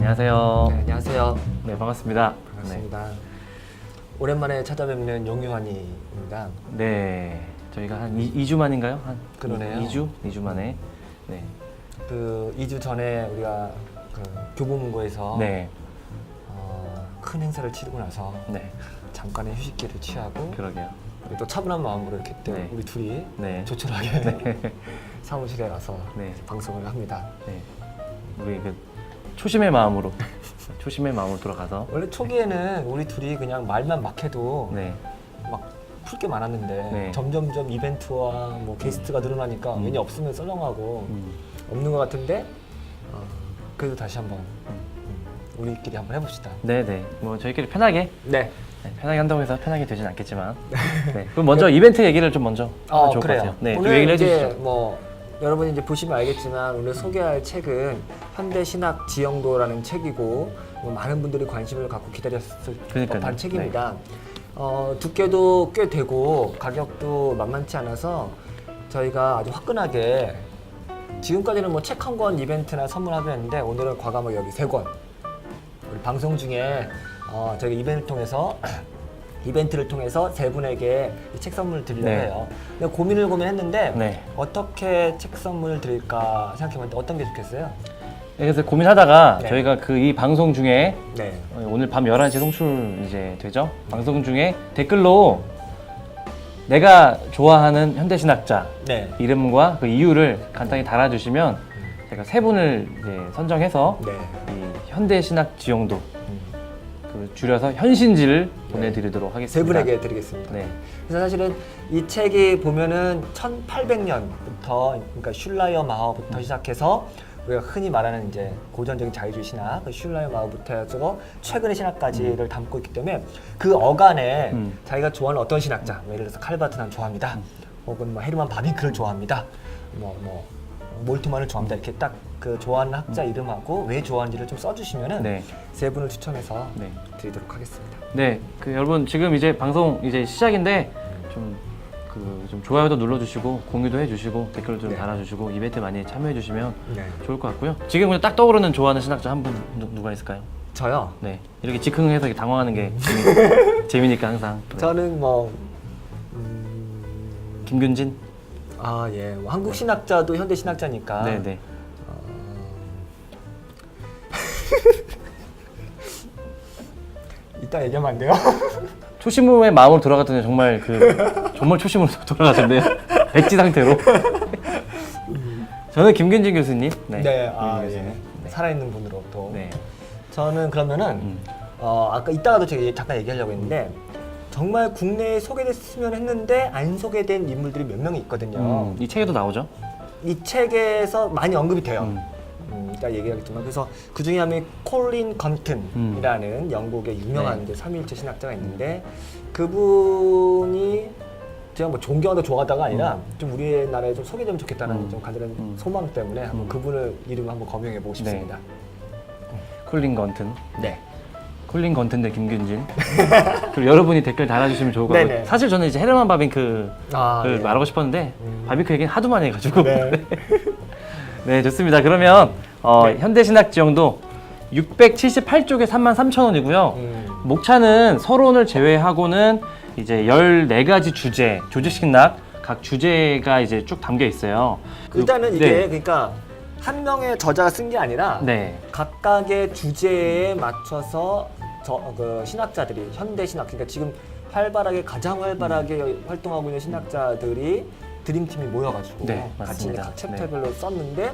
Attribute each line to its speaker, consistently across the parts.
Speaker 1: 안녕하세요.
Speaker 2: 네, 안녕하세요.
Speaker 1: 네, 반갑습니다.
Speaker 2: 반갑습니다. 오랜만에 찾아뵙는 용유환이입니다.
Speaker 1: 네, 저희가 한 2주 만인가요? 한
Speaker 2: 그러네요.
Speaker 1: 2주 만에. 네.
Speaker 2: 그 2주 전에 우리가 그 교보문고에서
Speaker 1: 네.
Speaker 2: 큰 행사를 치르고 나서
Speaker 1: 네.
Speaker 2: 잠깐의 휴식기를 취하고
Speaker 1: 그러게요.
Speaker 2: 또 차분한 마음으로 이렇게 또
Speaker 1: 네.
Speaker 2: 우리 둘이
Speaker 1: 네.
Speaker 2: 조촐하게 사무실에 가서
Speaker 1: 네.
Speaker 2: 방송을 합니다.
Speaker 1: 네. 우리 그 초심의 마음으로 돌아가서.
Speaker 2: 원래 초기에는 우리 둘이 그냥 말만 막 해도
Speaker 1: 네.
Speaker 2: 막 풀 게 많았는데
Speaker 1: 네.
Speaker 2: 점점점 이벤트와 뭐 게스트가 늘어나니까 괜히 없으면 썰렁하고 없는 것 같은데 그래도 다시 한번 우리끼리 한번 해봅시다.
Speaker 1: 네. 뭐 저희끼리 편하게
Speaker 2: 네.
Speaker 1: 편하게 한다고 해서 편하게 되진 않겠지만. 네. 그럼 먼저 이벤트 얘기를 좀 먼저 하면 좋을
Speaker 2: 그래요.
Speaker 1: 것 같아요. 네. 좀
Speaker 2: 오늘
Speaker 1: 얘기를
Speaker 2: 이제
Speaker 1: 해주시죠.
Speaker 2: 뭐 여러분이 이제 보시면 알겠지만 오늘 소개할 책은 현대신학 지형도라는 책이고 뭐 많은 분들이 관심을 갖고 기다렸을
Speaker 1: 그러니까요.
Speaker 2: 법한 책입니다. 두께도 꽤 되고 가격도 만만치 않아서 저희가 아주 화끈하게 지금까지는 뭐 책 한 권 이벤트나 선물하고 했는데 오늘은 과감하게 여기 3권 우리 방송 중에 저희 이벤트를 통해서 3분에게 책 선물을 드리려고
Speaker 1: 네.
Speaker 2: 해요. 근데 고민했는데
Speaker 1: 네.
Speaker 2: 어떻게 책 선물을 드릴까 생각해봤는데 어떤 게 좋겠어요?
Speaker 1: 네, 그래서 고민하다가
Speaker 2: 네.
Speaker 1: 저희가 그 이 방송 중에
Speaker 2: 네.
Speaker 1: 오늘 밤 11시 송출 이제 되죠? 방송 중에 댓글로 내가 좋아하는 현대신학자
Speaker 2: 네.
Speaker 1: 이름과 그 이유를 간단히 달아주시면 제가 3분을 이제 선정해서
Speaker 2: 네.
Speaker 1: 이 현대신학 지용도 그 줄여서 현신지를 보내드리도록 하겠습니다.
Speaker 2: 3분에게 드리겠습니다.
Speaker 1: 네.
Speaker 2: 그래서 사실은 이 책이 보면은 1800년부터 그러니까 슐라이어 마허부터 시작해서 우리가 흔히 말하는 이제 고전적인 자유주의 신학, 그 슐라이어 마허부터 해서 최근의 신학까지를 담고 있기 때문에 그 어간에 자기가 좋아하는 어떤 신학자, 예를 들어서 칼바트 난 좋아합니다. 혹은 뭐 헤르만 바빙크를 좋아합니다. 뭐 몰트만을 좋아합니다. 이렇게 딱 그 좋아하는 학자 이름하고 왜 좋아하는지를 좀 써주시면은
Speaker 1: 네.
Speaker 2: 3분을 추천해서
Speaker 1: 네.
Speaker 2: 드리도록 하겠습니다.
Speaker 1: 네, 그 여러분 지금 이제 방송 이제 시작인데 좀 좋아요도 눌러주시고 공유도 해주시고 댓글도 좀
Speaker 2: 네.
Speaker 1: 달아주시고 이벤트 많이 참여해주시면
Speaker 2: 네.
Speaker 1: 좋을 것 같고요. 지금 그냥 딱 떠오르는 좋아하는 신학자 한 분 누가 있을까요?
Speaker 2: 저요.
Speaker 1: 네, 이렇게 즉흥해서 이렇게 당황하는 게 재미니까 항상. 네.
Speaker 2: 저는 뭐
Speaker 1: 김균진?
Speaker 2: 예. 뭐 한국 신학자도 현대 신학자니까.
Speaker 1: 네네.
Speaker 2: 이따 얘기하면 안 돼요?
Speaker 1: 초심의 마음으로 돌아갔더니 정말 정말 초심으로 돌아가셨네요. 백지 상태로. 저는 김균진 교수님. 네.
Speaker 2: 네.
Speaker 1: 김균진 교수님.
Speaker 2: 예. 살아있는 분으로 또.
Speaker 1: 네.
Speaker 2: 저는 그러면은 아까 이따가도 제가 잠깐 얘기하려고 했는데 정말 국내에 소개됐으면 했는데 안 소개된 인물들이 몇 명이 있거든요.
Speaker 1: 이 책에도 나오죠?
Speaker 2: 이 책에서 많이 언급이 돼요. 이따 얘기하겠지만 그래서 그 중에 한 명이 콜린 건튼이라는 영국의 유명한 이제 삼위일체 신학자가 있는데 그분이 제가 뭐 존경하다 좋아하다가 아니라 좀 우리나라에 좀 소개되면 좋겠다는 좀 가지는 소망 때문에 한번 그분을 이름 한번 검증해 보고 싶습니다.
Speaker 1: 콜린 건튼.
Speaker 2: 네.
Speaker 1: 콜린 건튼 대 김균진. 그리고 여러분이 댓글 달아주시면 좋을 것 같아요.
Speaker 2: 네네.
Speaker 1: 사실 저는 이제 헤르만 바빙크를
Speaker 2: 예.
Speaker 1: 말하고 싶었는데 바빙크 얘기는 하도 많이 해가지고.
Speaker 2: 네.
Speaker 1: 네, 좋습니다. 그러면
Speaker 2: 네.
Speaker 1: 현대신학 지형도 678쪽에 33,000원이고요. 목차는 서론을 제외하고는 이제 14가지 주제, 조직신학 각 주제가 이제 쭉 담겨 있어요.
Speaker 2: 일단은 이게
Speaker 1: 네.
Speaker 2: 그러니까 한 명의 저자가 쓴 게 아니라
Speaker 1: 네.
Speaker 2: 각각의 주제에 맞춰서 그 신학자들이 현대 신학 그러니까 지금 가장 활발하게 활동하고 있는 신학자들이 드림팀이 모여가지고
Speaker 1: 네,
Speaker 2: 같이 이제
Speaker 1: 맞습니다.
Speaker 2: 각 챕터별로 썼는데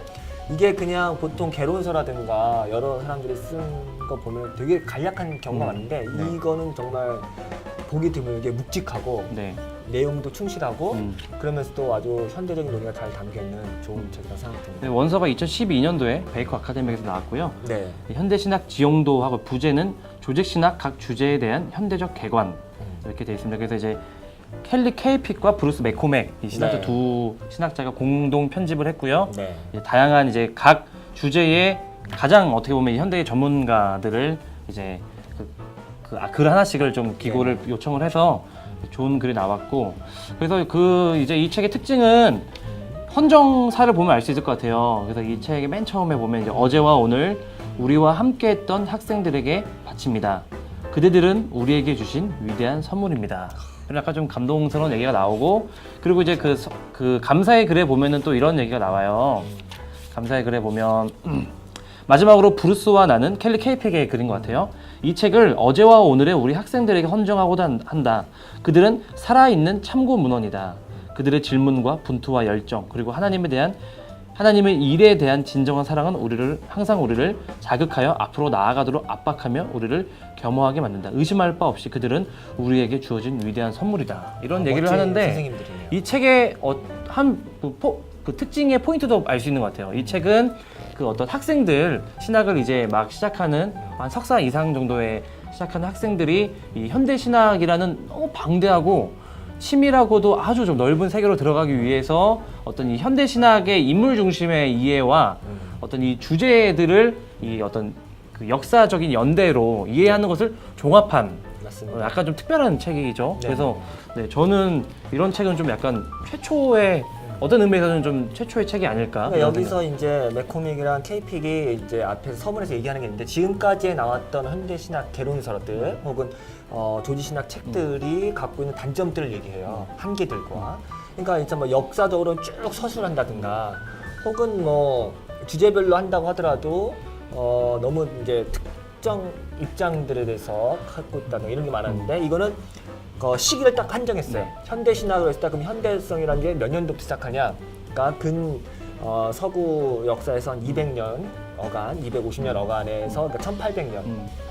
Speaker 2: 이게 그냥 보통 개론서라든가 여러 사람들이 쓴 거 보면 되게 간략한 경우가 많은데
Speaker 1: 네.
Speaker 2: 이거는 정말 보기 드물게 묵직하고
Speaker 1: 네.
Speaker 2: 내용도 충실하고 그러면서 또 아주 현대적인 논의가 잘 담겨있는 좋은 책이라고 생각됩니다.
Speaker 1: 네, 원서가 2012년도에 베이커 아카데미에서 나왔고요.
Speaker 2: 네.
Speaker 1: 현대신학 지용도하고 부제는 조직신학 각 주제에 대한 현대적 개관 이렇게 되어 있습니다. 그래서 이제 켈리 케이픽과 브루스 맥코맥 이 신학자
Speaker 2: 네.
Speaker 1: 두 신학자가 공동 편집을 했고요.
Speaker 2: 네.
Speaker 1: 이제 다양한 이제 각 주제에 가장 어떻게 보면 현대의 전문가들을 이제 글 하나씩을 좀 기고를 요청을 해서 좋은 글이 나왔고 그래서 이제 이 책의 특징은 헌정사를 보면 알 수 있을 것 같아요. 그래서 이 책의 맨 처음에 보면 이제 어제와 오늘 우리와 함께했던 학생들에게 바칩니다. 그대들은 우리에게 주신 위대한 선물입니다. 약간 좀 감동스러운 얘기가 나오고, 그리고 이제 그 감사의 글에 보면은 또 이런 얘기가 나와요. 감사의 글에 보면 마지막으로 브루스와 나는 켈리 케이픽의 글인 것 같아요. 이 책을 어제와 오늘의 우리 학생들에게 헌정하고자 한다. 그들은 살아있는 참고 문헌이다. 그들의 질문과 분투와 열정, 그리고 하나님의 일에 대한 진정한 사랑은 항상 우리를 자극하여 앞으로 나아가도록 압박하며 우리를 겸허하게 만든다. 의심할 바 없이 그들은 우리에게 주어진 위대한 선물이다. 이런 얘기를 하는데,
Speaker 2: 선생님들이네요.
Speaker 1: 이 책의 그 특징의 포인트도 알 수 있는 것 같아요. 이 책은 그 어떤 학생들, 신학을 이제 막 시작하는 한 석사 이상 정도의 시작하는 학생들이 이 현대 신학이라는 너무 방대하고 치밀하고도 아주 좀 넓은 세계로 들어가기 위해서 어떤 이 현대 신학의 인물 중심의 이해와 어떤 이 주제들을 이 어떤 그 역사적인 연대로 이해하는 것을 종합한
Speaker 2: 맞습니다.
Speaker 1: 약간 좀 특별한 책이죠.
Speaker 2: 네.
Speaker 1: 그래서 네, 저는 이런 책은 좀 약간 최초의, 어떤 의미에서는 좀 최초의 책이 아닐까.
Speaker 2: 그러니까 여기서 이제 맥코믹이랑 케이픽이 이제 앞에서 서문에서 얘기하는 게 있는데, 지금까지 나왔던 현대 신학 개론서들 혹은 조지 신학 책들이 갖고 있는 단점들을 얘기해요. 한계들과. 그러니까 이제 뭐 역사적으로 쭉 서술한다든가, 혹은 뭐 주제별로 한다고 하더라도 너무 이제 특정 입장들에 대해서 갖고 있다는 이런 게 많았는데, 이거는 시기를 딱 한정했어요. 현대 신학을 했을 때 그럼 현대성이라는 게 몇 년도부터 시작하냐? 그러니까 서구 역사에서 한 200년 어간, 250년 어간에서 그러니까 1800년,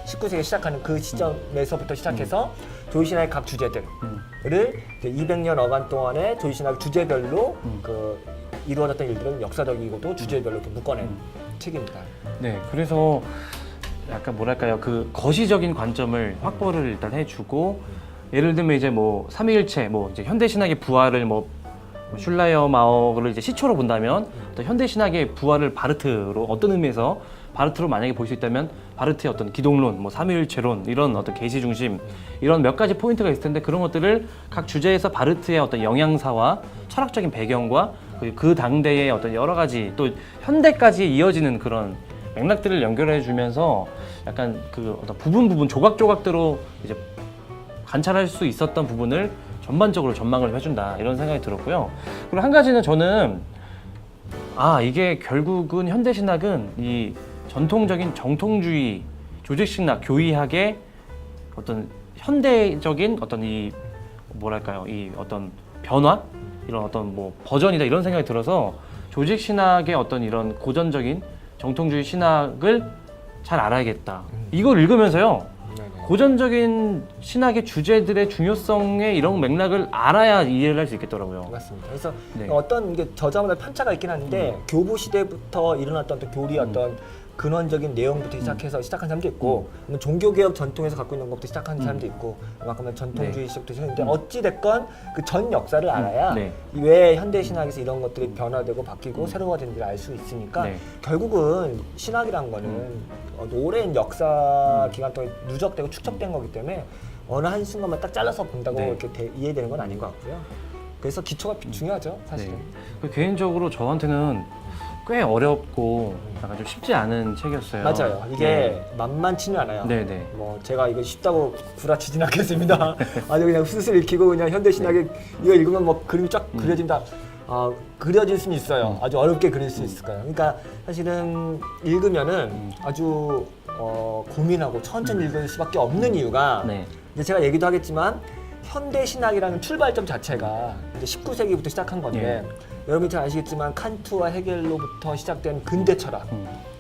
Speaker 2: 19세기 시작하는 그 시점에서부터 시작해서 조지 신학의 각 주제들을 이제 200년 어간 동안에 조지 신학 주제별로 그 이루어졌던 일들은 역사적이고도 주제별로 이렇게 묶어낸 책입니다.
Speaker 1: 네, 그래서 약간 뭐랄까요, 그 거시적인 관점을 확보를 일단 해주고, 예를 들면 이제 뭐 삼위일체, 뭐 이제 현대 신학의 부활을 뭐 슐라이어 마어를 이제 시초로 본다면, 또 현대 신학의 부활을 바르트로 어떤 의미에서 바르트로 만약에 볼 수 있다면 바르트의 어떤 기독론, 뭐 삼위일체론, 이런 어떤 계시 중심, 이런 몇 가지 포인트가 있을 텐데, 그런 것들을 각 주제에서 바르트의 어떤 영향사와 철학적인 배경과 그 당대의 어떤 여러 가지 또 현대까지 이어지는 그런 맥락들을 연결해 주면서 약간 그 어떤 부분 조각조각대로 이제 관찰할 수 있었던 부분을 전반적으로 전망을 해준다, 이런 생각이 들었고요. 그리고 한 가지는 저는 이게 결국은 현대 신학은 이 전통적인 정통주의 조직신학 교의학의 어떤 현대적인 어떤 이 뭐랄까요, 이 어떤 변화, 이런 어떤 뭐 버전이다, 이런 생각이 들어서 조직신학의 어떤 이런 고전적인 정통주의 신학을 잘 알아야겠다. 이걸 읽으면서요, 고전적인 신학의 주제들의 중요성의 이런 맥락을 알아야 이해를 할 수 있겠더라고요.
Speaker 2: 맞습니다. 그래서
Speaker 1: 네.
Speaker 2: 어떤 게 저자마다 편차가 있긴 한데, 교부 시대부터 일어났던 또 교리 어떤 근원적인 내용부터 시작한 사람도 있고, 종교개혁 전통에서 갖고 있는 것부터 시작한 사람도 있고, 아까 전통주의 시작부터 시작했는데, 어찌 됐건 그 전 역사를 알아야
Speaker 1: 네.
Speaker 2: 왜 현대 신학에서 이런 것들이 변화되고 바뀌고 새로워지는지를 알 수 있으니까,
Speaker 1: 네.
Speaker 2: 결국은 신학이란 거는 오랜 역사 기간 동안 누적되고 축적된 거기 때문에 어느 한 순간만 딱 잘라서 본다고
Speaker 1: 네.
Speaker 2: 이렇게 이해되는 건 아닌 것 같고요. 그래서 기초가 중요하죠, 사실은.
Speaker 1: 네. 개인적으로 저한테는 꽤 어렵고 약간 좀 쉽지 않은 책이었어요.
Speaker 2: 맞아요. 이게 만만치는 않아요.
Speaker 1: 네네.
Speaker 2: 뭐 제가 이거 쉽다고 구라치진 않겠습니다. 아주 그냥 슬슬 읽히고 그냥 현대 신학에 이거 읽으면 뭐 그림이 쫙 그려진다. 그려질 수는 있어요. 아주 어렵게 그릴 수 있을 거예요. 그러니까 사실은 읽으면은 아주 고민하고 천천히 읽을 수밖에 없는 이유가,
Speaker 1: 네.
Speaker 2: 이제 제가 얘기도 하겠지만 현대 신학이라는 출발점 자체가 이제 19세기부터 시작한 건데, 여러분이 잘 아시겠지만 칸트와 헤겔로부터 시작된 근대 철학,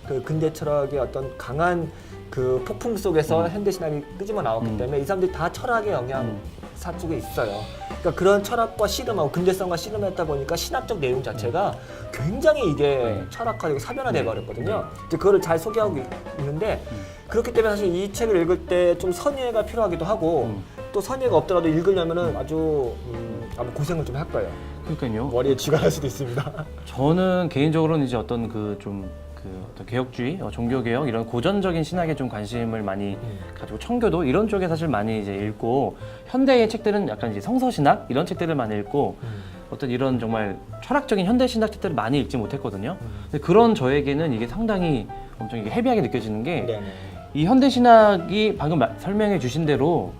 Speaker 2: 그 근대 철학의 어떤 강한 그 폭풍 속에서 현대 신학이 끄집어 나왔기 때문에 이 사람들이 다 철학의 영향사 쪽에 있어요. 그러니까 그런 철학과 씨름하고 근대성과 씨름했다 보니까 신학적 내용 자체가 굉장히 이게 철학화되고 사변화돼 버렸거든요. 이제 그거를 잘 소개하고 있는데, 그렇기 때문에 사실 이 책을 읽을 때 좀 선의가 필요하기도 하고, 또 선의가 없더라도 읽으려면은 아주 아마 고생을 좀 할 거예요.
Speaker 1: 그러니까요.
Speaker 2: 머리에 쥐가 날 수도 있습니다.
Speaker 1: 저는 개인적으로는 이제 어떤 어떤 개혁주의, 종교개혁, 이런 고전적인 신학에 좀 관심을 많이 가지고, 청교도 이런 쪽에 사실 많이 이제 읽고, 현대의 책들은 약간 이제 성서신학 이런 책들을 많이 읽고, 어떤 이런 정말 철학적인 현대 신학 책들을 많이 읽지 못했거든요. 근데 그런 저에게는 이게 상당히 엄청 이게 헤비하게 느껴지는 게 이
Speaker 2: 네네.
Speaker 1: 현대 신학이 방금 설명해 주신 대로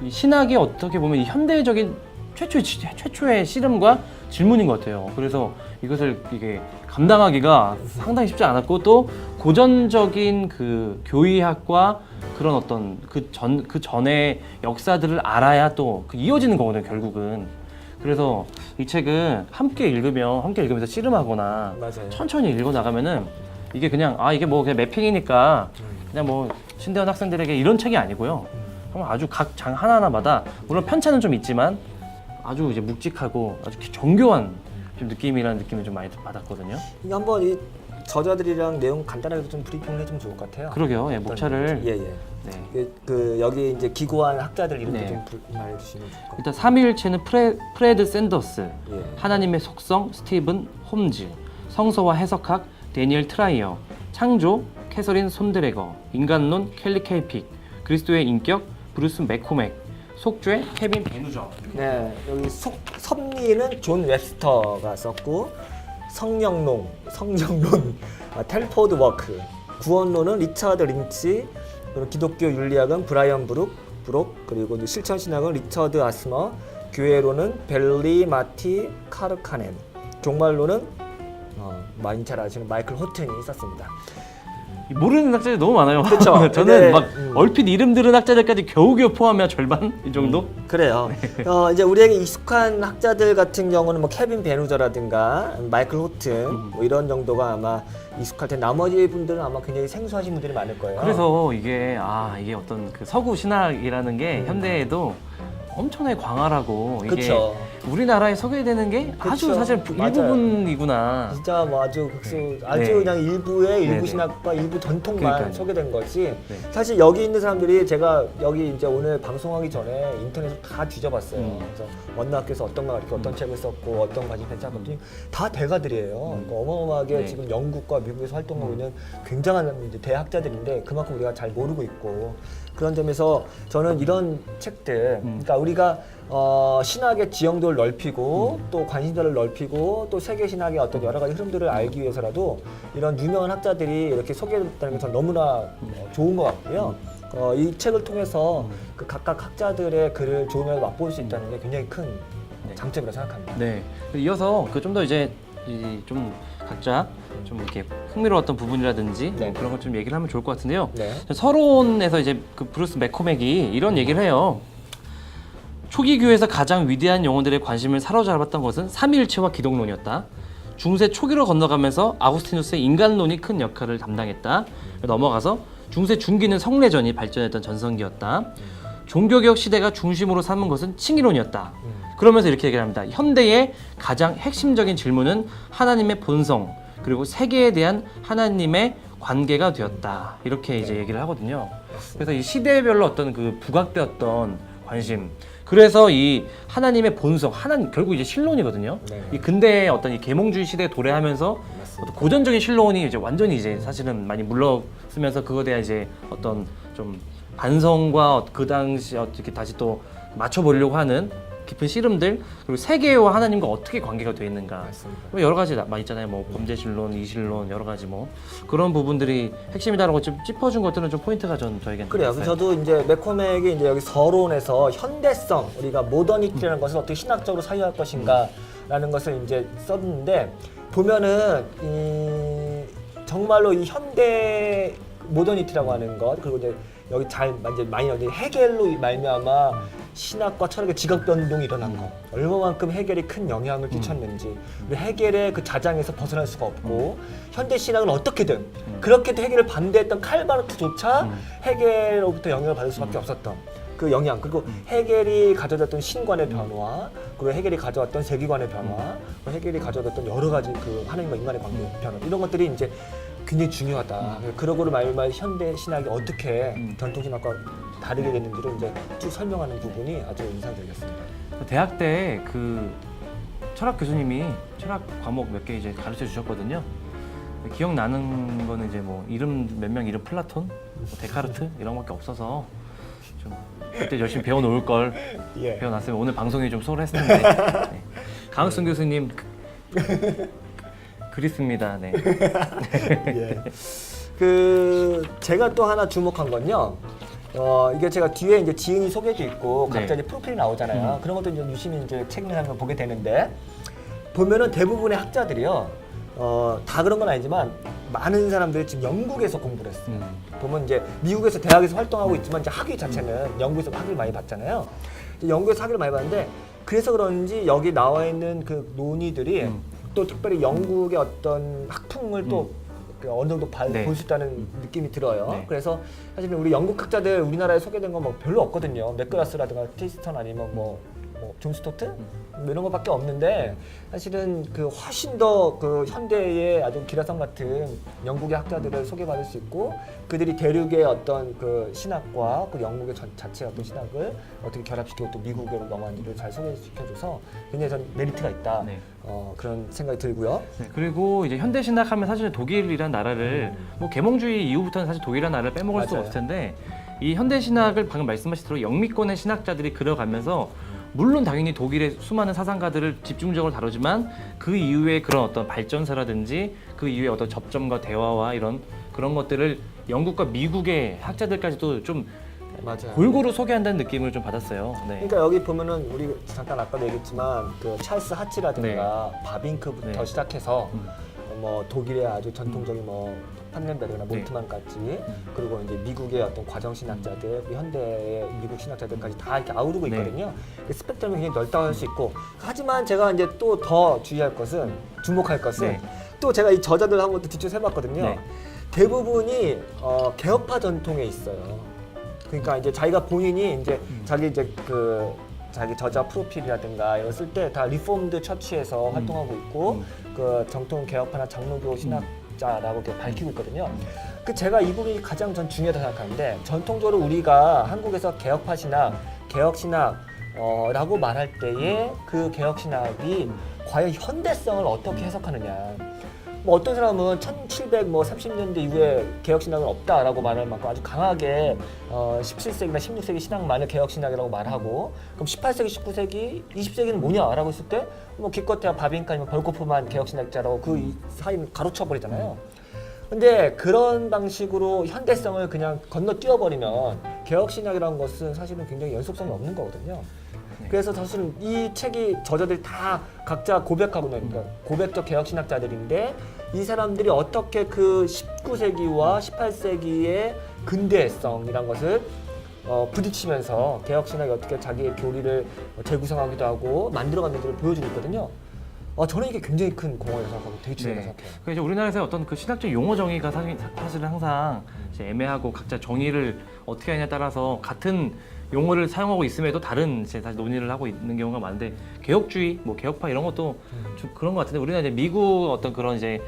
Speaker 1: 이 신학이 어떻게 보면 이 현대적인 최초의 씨름과 질문인 것 같아요. 그래서 이것을 이게 감당하기가 상당히 쉽지 않았고 또 고전적인 그 교의학과 그런 어떤 그 전의 역사들을 알아야 또 그 이어지는 거거든요, 결국은. 그래서 이 책은 함께 읽으면서 씨름하거나
Speaker 2: 맞아요.
Speaker 1: 천천히 읽어 나가면은 이게 그냥 이게 뭐 그냥 매핑이니까 그냥 뭐 신대원 학생들에게 이런 책이 아니고요. 정말 아주 각 장 하나하나마다 물론 편차는 좀 있지만 아주 이제 묵직하고 아주 정교한 좀 느낌이라는 느낌을 좀 많이 받았거든요.
Speaker 2: 이거 한번 이 저자들이랑 내용 간단하게 좀 브리핑을 해주면 좋을 것 같아요.
Speaker 1: 그러게요. 예, 목차를
Speaker 2: 예예.
Speaker 1: 네.
Speaker 2: 그 여기 이제 기고한 학자들 이름도
Speaker 1: 네.
Speaker 2: 좀 말해주시면 좋을 것 같아요.
Speaker 1: 일단 삼위일체는 프레드 샌더스,
Speaker 2: 예.
Speaker 1: 하나님의 속성 스티븐 홈즈, 성서와 해석학 데니엘 트라이어, 창조 캐서린 손드레거, 인간론 켈리 케이픽, 그리스도의 인격 브루스 맥코맥, 속죄 케빈 베누저.
Speaker 2: 네, 여기 섭리는 존 웹스터가 썼고 성령론 텔포드 워크, 구원론은 리처드 린치, 그리고 기독교 윤리학은 브라이언 브룩, 그리고 이제 실천신학은 리처드 아스머, 교회론은 벨리 마티 카르카넨, 종말론은 많이 잘 아시는 마이클 호튼이 썼습니다.
Speaker 1: 모르는 학자들이 너무 많아요.
Speaker 2: 그쵸.
Speaker 1: 저는
Speaker 2: 네.
Speaker 1: 막 얼핏 이름 들은 학자들까지 겨우겨우 포함해야 절반 이 정도?
Speaker 2: 그래요. 이제 우리에게 익숙한 학자들 같은 경우는 뭐 케빈 베누저라든가 마이클 호튼 뭐 이런 정도가 아마 익숙할 텐데 나머지 분들은 아마 굉장히 생소하신 분들이 많을 거예요.
Speaker 1: 그래서 이게 어떤 그 서구 신학이라는 게 현대에도 엄청나게 광활하고 이게
Speaker 2: 그쵸.
Speaker 1: 우리나라에 소개되는 게 아주
Speaker 2: 그쵸.
Speaker 1: 사실
Speaker 2: 맞아요.
Speaker 1: 일부분이구나.
Speaker 2: 진짜 뭐 아주 아주
Speaker 1: 네.
Speaker 2: 그냥 일부의 일부
Speaker 1: 네네.
Speaker 2: 신학과 일부 전통만
Speaker 1: 그러니까요.
Speaker 2: 소개된 거지.
Speaker 1: 네.
Speaker 2: 사실 여기 있는 사람들이 제가 여기 이제 오늘 방송하기 전에 인터넷을 다 뒤져봤어요. 그래서 원나학교에서 어떤 가 이렇게 어떤 책을 썼고 어떤 관심사 찾았더니 다 대가들이에요. 그러니까 어마어마하게
Speaker 1: 네.
Speaker 2: 지금 영국과 미국에서 활동하고 있는 굉장한 이제 대학자들인데 그만큼 우리가 잘 모르고 있고 그런 점에서 저는 이런 책들, 그러니까 우리가 신학의 지형도를 넓히고 또 관심사를 넓히고 또 세계 신학의 어떤 여러 가지 흐름들을 알기 위해서라도 이런 유명한 학자들이 이렇게 소개됐다는 게 저는 너무나 좋은 것 같고요. 이 책을 통해서 그 각각 학자들의 글을 좋으면서 맛볼 수 있다는 게 굉장히 큰 장점이라고 생각합니다.
Speaker 1: 네. 이어서 그 좀 더 이제 좀 각자 좀 이렇게 흥미로웠던 부분이라든지
Speaker 2: 네.
Speaker 1: 뭐 그런 것 좀 얘기를 하면 좋을 것 같은데요.
Speaker 2: 네.
Speaker 1: 서론에서 이제 그 브루스 맥코맥이 이런 얘기를 해요. 초기 교회에서 가장 위대한 영혼들의 관심을 사로잡았던 것은 삼위일체와 기독론이었다. 중세 초기로 건너가면서 아구스티누스의 인간론이 큰 역할을 담당했다. 넘어가서 중세 중기는 성례전이 발전했던 전성기였다. 종교개혁 시대가 중심으로 삼은 것은 칭의론이었다. 그러면서 이렇게 얘기를 합니다. 현대의 가장 핵심적인 질문은 하나님의 본성 그리고 세계에 대한 하나님의 관계가 되었다. 이렇게 이제 얘기를 하거든요. 그래서 이 시대별로 어떤 그 부각되었던 관심. 그래서 이 하나님의 본성, 결국 이제 신론이거든요.
Speaker 2: 네.
Speaker 1: 이 근대의 어떤 이 계몽주의 시대에 도래하면서 어떤 고전적인 신론이 이제 완전히 이제 사실은 많이 물러서면서 그거에 대한 이제 어떤 좀 반성과 그 당시 어떻게 다시 또 맞춰보려고 하는 깊은 씨름들 그리고 세계와 하나님과 어떻게 관계가 되어 있는가.
Speaker 2: 맞습니다.
Speaker 1: 뭐 여러 가지 많이 있잖아요. 뭐 범죄신론, 이신론 여러 가지 뭐 그런 부분들이 핵심이다라고 좀 짚어준 것들은 좀 포인트가 저에겐
Speaker 2: 그래요.
Speaker 1: 있어요.
Speaker 2: 저도 이제 맥코맥이 이제 여기 서론에서 현대성, 우리가 모더니티라는 것을 어떻게 신학적으로 사유할 것인가라는 것을 이제 썼는데 보면은 정말로 이 현대 모더니티라고 하는 것 그리고 이제 여기 이제 많이 해겔로 말미암아 신학과 철학의 지각 변동이 일어난 것 얼마만큼 해겔이 큰 영향을 끼쳤는지 우리 해겔의 그 자장에서 벗어날 수가 없고 현대 신학은 어떻게든 그렇게도 해겔을 반대했던 칼마르크조차 해겔로부터 영향을 받을 수밖에 없었던 그 영향 그리고 해겔이 가져왔던 신관의 변화 그리고 해겔이 가져왔던 세계관의 변화 그리고 해겔이 가져왔던 여러 가지 그 하나님과 인간의 관계 변화 이런 것들이 이제 굉장히 중요하다. 그러고로 말미암아 현대 신학이 어떻게 전통 신학과 다르게 됐는지를 이제 쭉 설명하는 부분이 아주 인상적이었습니다.
Speaker 1: 대학 때 그 철학 교수님이 철학 과목 몇 개 이제 가르쳐 주셨거든요. 기억나는 거는 이제 뭐 몇 명 이름 플라톤, 뭐 데카르트 이런 것밖에 없어서 좀 그때 열심히 배워놓을 걸
Speaker 2: 예.
Speaker 1: 배워놨으면 오늘 방송이 좀 수월했을 텐데. 네. 강학순 교수님 그립습니다. 네.
Speaker 2: 예. 그 제가 또 하나 주목한 건요. 이게 제가 뒤에 이제 지은이 소개도 있고 각자
Speaker 1: 네.
Speaker 2: 이제 프로필이 나오잖아요. 그런 것도 이제 유심히 이제 책을 하면 보게 되는데 보면은 대부분의 학자들이요. 다 그런 건 아니지만 많은 사람들이 지금 영국에서 공부를 했어요. 보면 이제 미국에서 대학에서 활동하고 있지만 이제 학위 자체는 영국에서 학위를 많이 받잖아요. 이제 영국에서 학위를 많이 받는데 그래서 그런지 여기 나와 있는 그 논의들이 또 특별히 영국의 어떤 학풍을 또 어느 정도
Speaker 1: 네.
Speaker 2: 볼 수 있다는 느낌이 들어요.
Speaker 1: 네.
Speaker 2: 그래서 사실은 우리 영국 학자들 우리나라에 소개된 건 뭐 별로 없거든요. 맥그라스라든가 티스턴 아니면 존 스토트 뭐 이런 것밖에 없는데 사실은 그 훨씬 더 그 현대의 아주 기라성 같은 영국의 학자들을 소개받을 수 있고 그들이 대륙의 어떤 그 신학과 그 영국의 자체의 어떤 신학을 어떻게 결합시키고 또 미국으로 넘어왔는지를 잘 소개시켜줘서 굉장히 전 메리트가 있다.
Speaker 1: 네.
Speaker 2: 그런 생각이 들고요.
Speaker 1: 네, 그리고 이제 현대 신학하면 사실 독일이란 나라를 뭐 계몽주의 이후부터는 사실 독일이란 나라를 빼먹을 수가
Speaker 2: 맞아요.
Speaker 1: 없을 텐데 이 현대 신학을 방금 말씀하신 대로 영미권의 신학자들이 그려가면서 물론 당연히 독일의 수많은 사상가들을 집중적으로 다루지만 그 이후에 그런 어떤 발전사라든지 그 이후에 어떤 접점과 대화와 이런 그런 것들을 영국과 미국의 학자들까지도 좀
Speaker 2: 맞아요.
Speaker 1: 골고루 소개한다는 느낌을 좀 받았어요. 네.
Speaker 2: 그러니까 여기 보면은 우리 잠깐 아까도 얘기했지만 그 찰스 하치라든가 바빙크부터
Speaker 1: 네.
Speaker 2: 시작해서 뭐 독일의 아주 전통적인 뭐 판넨베르나 몰트만까지 그리고 이제 미국의 어떤 과정 신학자들, 현대의 미국 신학자들까지 다 이렇게 아우르고
Speaker 1: 네.
Speaker 2: 있거든요. 스펙트럼이 굉장히 넓다고 할 수 있고 하지만 제가 이제 또 더 주의할 것은 주목할 것은
Speaker 1: 네.
Speaker 2: 또 제가 이 저자들 한 것도 뒤쪽 해봤거든요.
Speaker 1: 네.
Speaker 2: 대부분이 개혁파 전통에 있어요. 그러니까 이제 자기가 본인이 이제 자기 저자 프로필이라든가 이런 쓸 때 다 리폼드 처치에서 활동하고 있고 그 정통 개혁파나 장로교 신학자라고 이렇게 밝히고 있거든요. 그 제가 이 부분이 가장 전 중요하다고 생각하는데 전통적으로 우리가 한국에서 개혁파 신학, 개혁 신학라고 말할 때에 그 개혁 신학이 과연 현대성을 어떻게 해석하느냐. 뭐 어떤 사람은 1730년대 이후에 개혁신학은 없다라고 말할 만큼 아주 강하게 17세기나 16세기 신학만을 개혁신학이라고 말하고 그럼 18세기, 19세기, 20세기는 뭐냐라고 했을 때 뭐 기껏해야 바빙크 아니면 벌코프만 개혁신학자라고 그 사이는 가로쳐버리잖아요. 근데 그런 방식으로 현대성을 그냥 건너뛰어버리면 개혁신학이라는 것은 사실은 굉장히 연속성이 없는 거거든요. 그래서 사실은 이 책이 저자들이 다 각자 고백하고 그러니까 고백적 개혁신학자들인데 이 사람들이 어떻게 그 19세기와 18세기의 근대성이란 것을 부딪히면서 개혁신학이 어떻게 자기의 교리를 재구성하기도 하고 만들어갔는지를 보여주고 있거든요. 저는 이게 굉장히 큰 공헌이라고 생각하고 되게 중요하다고 생각해요.
Speaker 1: 그래서 우리나라에서 어떤 그 신학적 용어 정의가 사실은 항상 이제 애매하고 각자 정의를 어떻게 하냐에 따라서 같은 용어를 사용하고 있음에도 다른 이제 사실 논의를 하고 있는 경우가 많은데 개혁주의, 뭐 개혁파 이런 것도 좀 그런 것 같은데 우리나라 이제 미국 어떤 그런 이제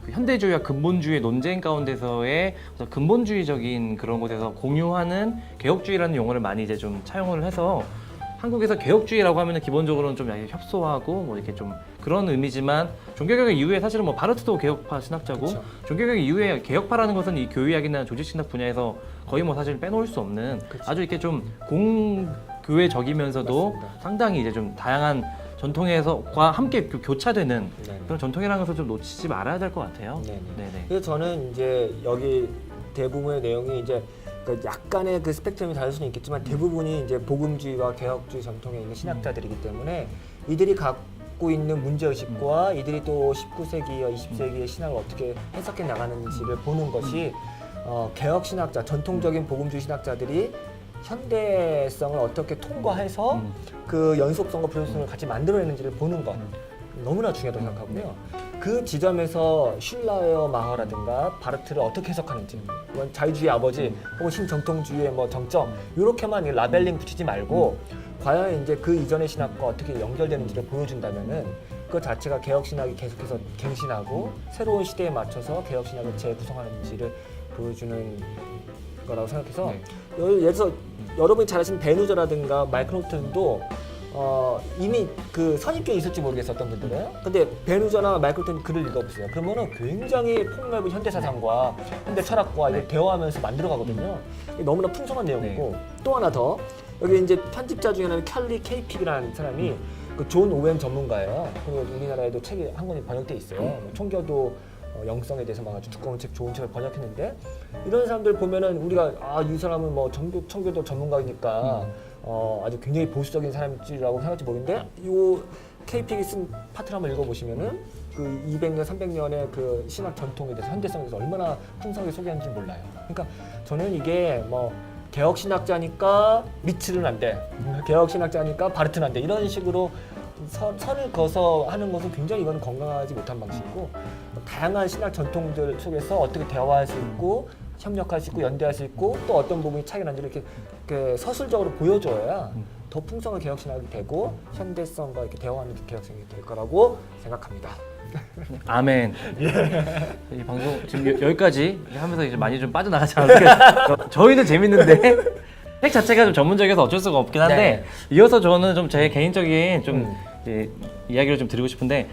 Speaker 1: 그 현대주의와 근본주의 논쟁 가운데서의 어떤 근본주의적인 그런 곳에서 공유하는 개혁주의라는 용어를 많이 이제 좀 차용을 해서 한국에서 개혁주의라고 하면은 기본적으로는 좀 약간 협소하고 뭐 이렇게 좀 그런 의미지만 종교개혁 이후에 사실은 뭐 바르트도 개혁파 신학자고
Speaker 2: 그쵸.
Speaker 1: 종교개혁 이후에 개혁파라는 것은 이 교의학이나 조직신학 분야에서 거의 뭐 사실 빼놓을 수 없는
Speaker 2: 그쵸.
Speaker 1: 아주 이렇게 좀 공교회적이면서도
Speaker 2: 맞습니다.
Speaker 1: 상당히 이제 좀 다양한 전통에서과 함께 교차되는
Speaker 2: 네.
Speaker 1: 그런 전통이라는 것을 좀 놓치지 말아야 될 것 같아요.
Speaker 2: 네네.
Speaker 1: 네네.
Speaker 2: 그래서 저는 이제 여기 대부분의 내용이 이제 그 약간의 그 스펙트럼이 다를 수는 있겠지만 대부분이 이제 복음주의와 개혁주의 전통에 있는 신학자들이기 때문에 이들이 갖고 있는 문제의식과 이들이 또 19세기와 20세기의 신학을 어떻게 해석해 나가는지를 보는 것이 개혁 신학자, 전통적인 복음주의 신학자들이 현대성을 어떻게 통과해서 그 연속성과 불연속성을 같이 만들어내는지를 보는 것 너무나 중요하다고 생각하고요. 그 지점에서 슐라이어 마허라든가 바르트를 어떻게 해석하는지 이건 자유주의 아버지 혹은 신정통주의의 뭐 정점 이렇게만 라벨링 붙이지 말고 과연 이제 그 이전의 신학과 어떻게 연결되는지를 보여준다면은 그 자체가 개혁 신학이 계속해서 갱신하고 새로운 시대에 맞춰서 개혁 신학을 재구성하는지를 보여주는 거라고 생각해서 예를 들어서 여러분이 잘 아시는 베누저라든가 마이클 홀튼도 이미 그 선입견이 있을지 모르겠어 어떤 분들은. 근데 베누저나 마이클 홀튼 글을 읽어보세요. 그러면은 굉장히 폭넓은 현대 사상과 현대 철학과 이걸 대화하면서 만들어가거든요. 이게 너무나 풍성한 내용이고 또 하나 더 여기 이제 편집자 중에 하나는 켈리 케이픽이라는 사람이 그 존 오웬 전문가예요. 그리고 우리나라에도 책이 한 권이 번역돼 있어요. 뭐 총교도 영성에 대해서 막 아주 두꺼운 책, 좋은 책을 번역했는데 이런 사람들 보면은 우리가 이 사람은 뭐 청교도 전문가이니까 아주 굉장히 보수적인 사람이라고 생각할지 모르는데 요 KP이 쓴 파트를 한번 읽어보시면은 그 200년, 300년의 그 신학 전통에 대해서 현대성에 대해서 얼마나 풍성하게 소개하는지 몰라요. 그러니까 저는 이게 뭐 개혁 신학자니까 리츠는 안 돼, 개혁 신학자니까 바르트는 안 돼, 이런 식으로 선을 그어서 하는 것은 굉장히 이건 건강하지 못한 방식이고, 다양한 신학 전통들 속에서 어떻게 대화할 수 있고 협력할 수 있고 연대할 수 있고 또 어떤 부분이 차이가 난지를 이렇게 서술적으로 보여줘야 더 풍성한 개혁 신학이 되고 현대성과 이렇게 대화하는 개혁 신학이 될 거라고 생각합니다.
Speaker 1: 아멘. 이 방송 지금 여기까지 하면서 이제 많이 좀 빠져나가지 않을까. 저희는 재밌는데 책 자체가 좀 전문적이어서 어쩔 수가 없긴 한데 이어서 저는 좀 제 개인적인 좀 이제 이야기를 좀 드리고 싶은데,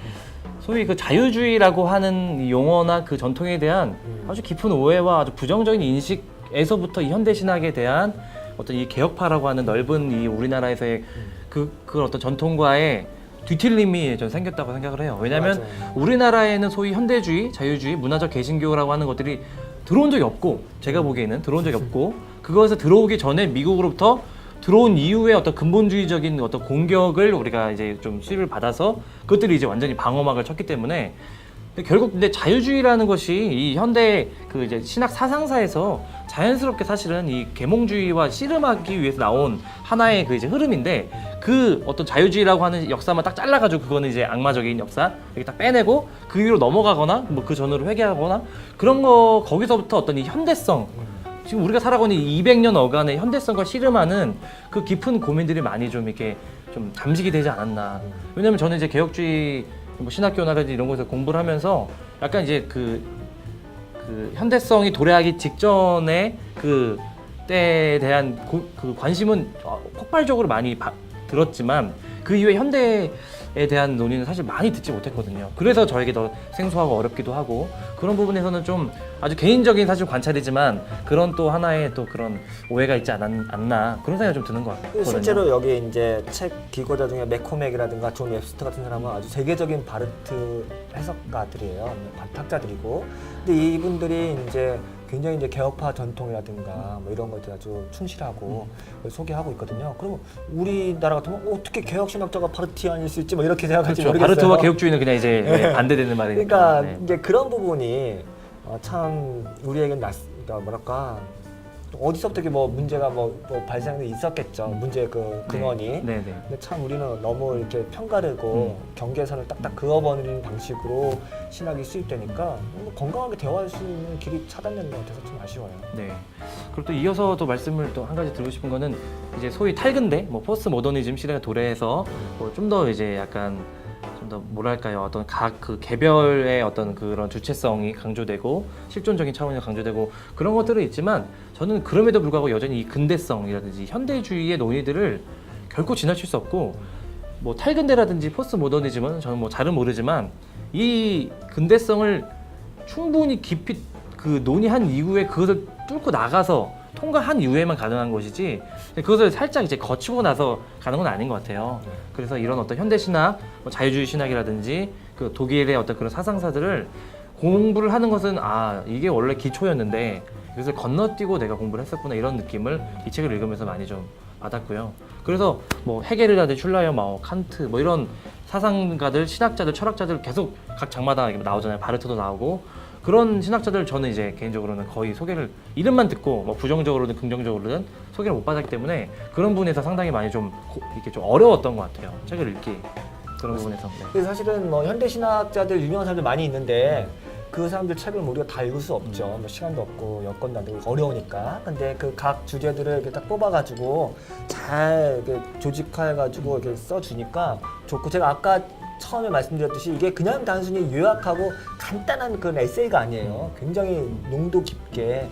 Speaker 1: 소위 그 자유주의라고 하는 이 용어나 그 전통에 대한 아주 깊은 오해와 아주 부정적인 인식에서부터 이 현대 신학에 대한 어떤 이 개혁파라고 하는 넓은 이 우리나라에서의 그 어떤 전통과의 뒤틀림이 전 생겼다고 생각을 해요. 왜냐하면 우리나라에는 소위 현대주의, 자유주의, 문화적 개신교라고 하는 것들이 들어온 적이 없고, 제가 보기에는 들어온 적이 없고, 그것에서 들어오기 전에 미국으로부터 들어온 이후에 어떤 근본주의적인 어떤 공격을 우리가 이제 좀 수입을 받아서 그것들이 이제 완전히 방어막을 쳤기 때문에, 결국 근데 자유주의라는 것이 이 현대 그 이제 신학 사상사에서 자연스럽게 사실은 이 계몽주의와 씨름하기 위해서 나온 하나의 그 이제 흐름인데, 그 어떤 자유주의라고 하는 역사만 딱 잘라가지고 그거는 이제 악마적인 역사 이렇게 딱 빼내고 그 위로 넘어가거나 뭐 그 전으로 회귀하거나 그런 거, 거기서부터 어떤 이 현대성, 지금 우리가 살아가는 200년 어간의 현대성과 씨름하는 그 깊은 고민들이 많이 좀 이렇게 좀 잠식이 되지 않았나. 왜냐면 저는 이제 개혁주의 뭐 신학교나라든지 이런 곳에서 공부를 하면서 약간 이제 그 현대성이 도래하기 직전에 그 때에 대한 그 관심은 폭발적으로 많이 들었지만 그 이후에 현대에 대한 논의는 사실 많이 듣지 못했거든요. 그래서 저에게 더 생소하고 어렵기도 하고, 그런 부분에서는 좀 아주 개인적인 사실 관찰이지만 그런 또 하나의 또 그런 오해가 있지 않나, 그런 생각이 좀 드는 것 같거든요.
Speaker 2: 실제로 여기 이제 책 기고자 중에 맥코맥이라든가 존 웹스터 같은 사람은 아주 세계적인 바르트 해석가들이에요. 학자들이고. 근데 이분들이 이제 굉장히 이제 개혁파 전통이라든가 뭐 이런 것들 아주 충실하고 소개하고 있거든요. 그럼 우리나라 같으면 어떻게 개혁 신학자가 바르티안일 수 있지? 뭐 이렇게 생각할지
Speaker 1: 그렇죠.
Speaker 2: 모르겠어요.
Speaker 1: 바르트와 개혁주의는 그냥 이제 반대되는 말이니까.
Speaker 2: 그러니까
Speaker 1: 네.
Speaker 2: 이제 그런 부분이 참 우리에게는 그러니까 뭐랄까, 어디서부터 이렇게 뭐 문제가 뭐 발생이 있었겠죠. 문제의 그 근원이.
Speaker 1: 네.
Speaker 2: 근데 참 우리는 너무 이렇게 편가르고 경계선을 딱딱 그어버리는 방식으로 신학이 수입되니까 건강하게 대화할 수 있는 길이 차단되는 것 같아서 좀 아쉬워요.
Speaker 1: 네. 그리고 또 이어서 또 말씀을 또 한 가지 드리고 싶은 거는, 이제 소위 탈근대, 뭐 포스트 모더니즘 시대가 도래해서 뭐 좀 더 이제 약간 좀 더 뭐랄까요, 어떤 각 그 개별의 어떤 그런 주체성이 강조되고 실존적인 차원이 강조되고 그런 것들은 있지만, 저는 그럼에도 불구하고 여전히 이 근대성이라든지 현대주의의 논의들을 결코 지나칠 수 없고, 뭐 탈근대라든지 포스트 모더니즘은 저는 뭐 잘은 모르지만 이 근대성을 충분히 깊이 그 논의한 이후에 그것을 뚫고 나가서 통과한 이후에만 가능한 것이지, 그것을 살짝 이제 거치고 나서 가는 건 아닌 것 같아요. 그래서 이런 어떤 현대 신학, 뭐 자유주의 신학이라든지 그 독일의 어떤 그런 사상사들을 공부를 하는 것은 이게 원래 기초였는데 이것을 건너뛰고 내가 공부를 했었구나, 이런 느낌을 이 책을 읽으면서 많이 좀 받았고요. 그래서 뭐 헤겔이라든지 슐라이어, 마오, 칸트 뭐 이런 사상가들, 신학자들, 철학자들 계속 각 장마다 나오잖아요. 바르트도 나오고. 그런 신학자들 저는 이제 개인적으로는 거의 소개를 이름만 듣고 뭐 부정적으로든 긍정적으로든 소개를 못 받았기 때문에 그런 부분에서 상당히 많이 좀 이렇게 좀 어려웠던 것 같아요. 책을 읽기, 그런 부분에서. 네.
Speaker 2: 그래서 사실은 뭐 현대 신학자들 유명한 사람들 많이 있는데 그 사람들 책을 우리가 다 읽을 수 없죠. 뭐 시간도 없고 여건도 안 되고 어려우니까. 근데 그 각 주제들을 이렇게 딱 뽑아가지고 잘 이렇게 조직화해가지고 이렇게 써주니까 좋고, 제가 아까 처음에 말씀드렸듯이 이게 그냥 단순히 요약하고 간단한 그런 에세이가 아니에요. 굉장히 농도 깊게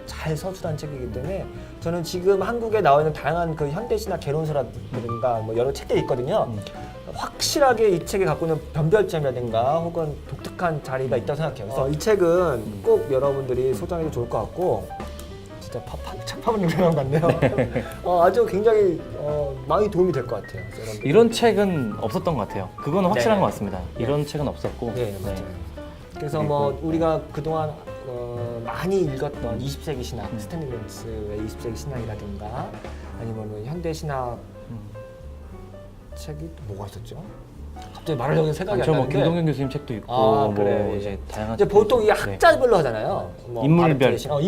Speaker 2: 잘 서술한 책이기 때문에 저는 지금 한국에 나와 있는 다양한 그 현대신학 개론서라든가 뭐 여러 책들이 있거든요. 확실하게 이 책이 갖고 있는 변별점이라든가 혹은 독특한 자리가 있다고 생각해요. 그래서 이 책은 꼭 여러분들이 소장해도 좋을 것 같고, 진짜 책 파는 사람 같네요. 아주 굉장히 많이 도움이 될 것 같아요.
Speaker 1: 이런 책은 없었던 것 같아요. 그거는 확실한
Speaker 2: 네.
Speaker 1: 것 같습니다. 이런 책은 없었고.
Speaker 2: 네, 맞아요. 그래서 뭐 우리가 그동안 많이 읽었던 20세기 신학, 스탠리 벤츠의 20세기 신학이라든가 아니면 현대 신학 책이 또 뭐가 있었죠? 갑자기 말하려고 생각이 안
Speaker 1: 뭐
Speaker 2: 나는데.
Speaker 1: 김동현 교수님 책도 있고 뭐
Speaker 2: 그래.
Speaker 1: 이제 다양한
Speaker 2: 이제
Speaker 1: 책도
Speaker 2: 보통 이
Speaker 1: 있고.
Speaker 2: 학자별로 하잖아요. 뭐
Speaker 1: 인물별.
Speaker 2: 바르트의 신학,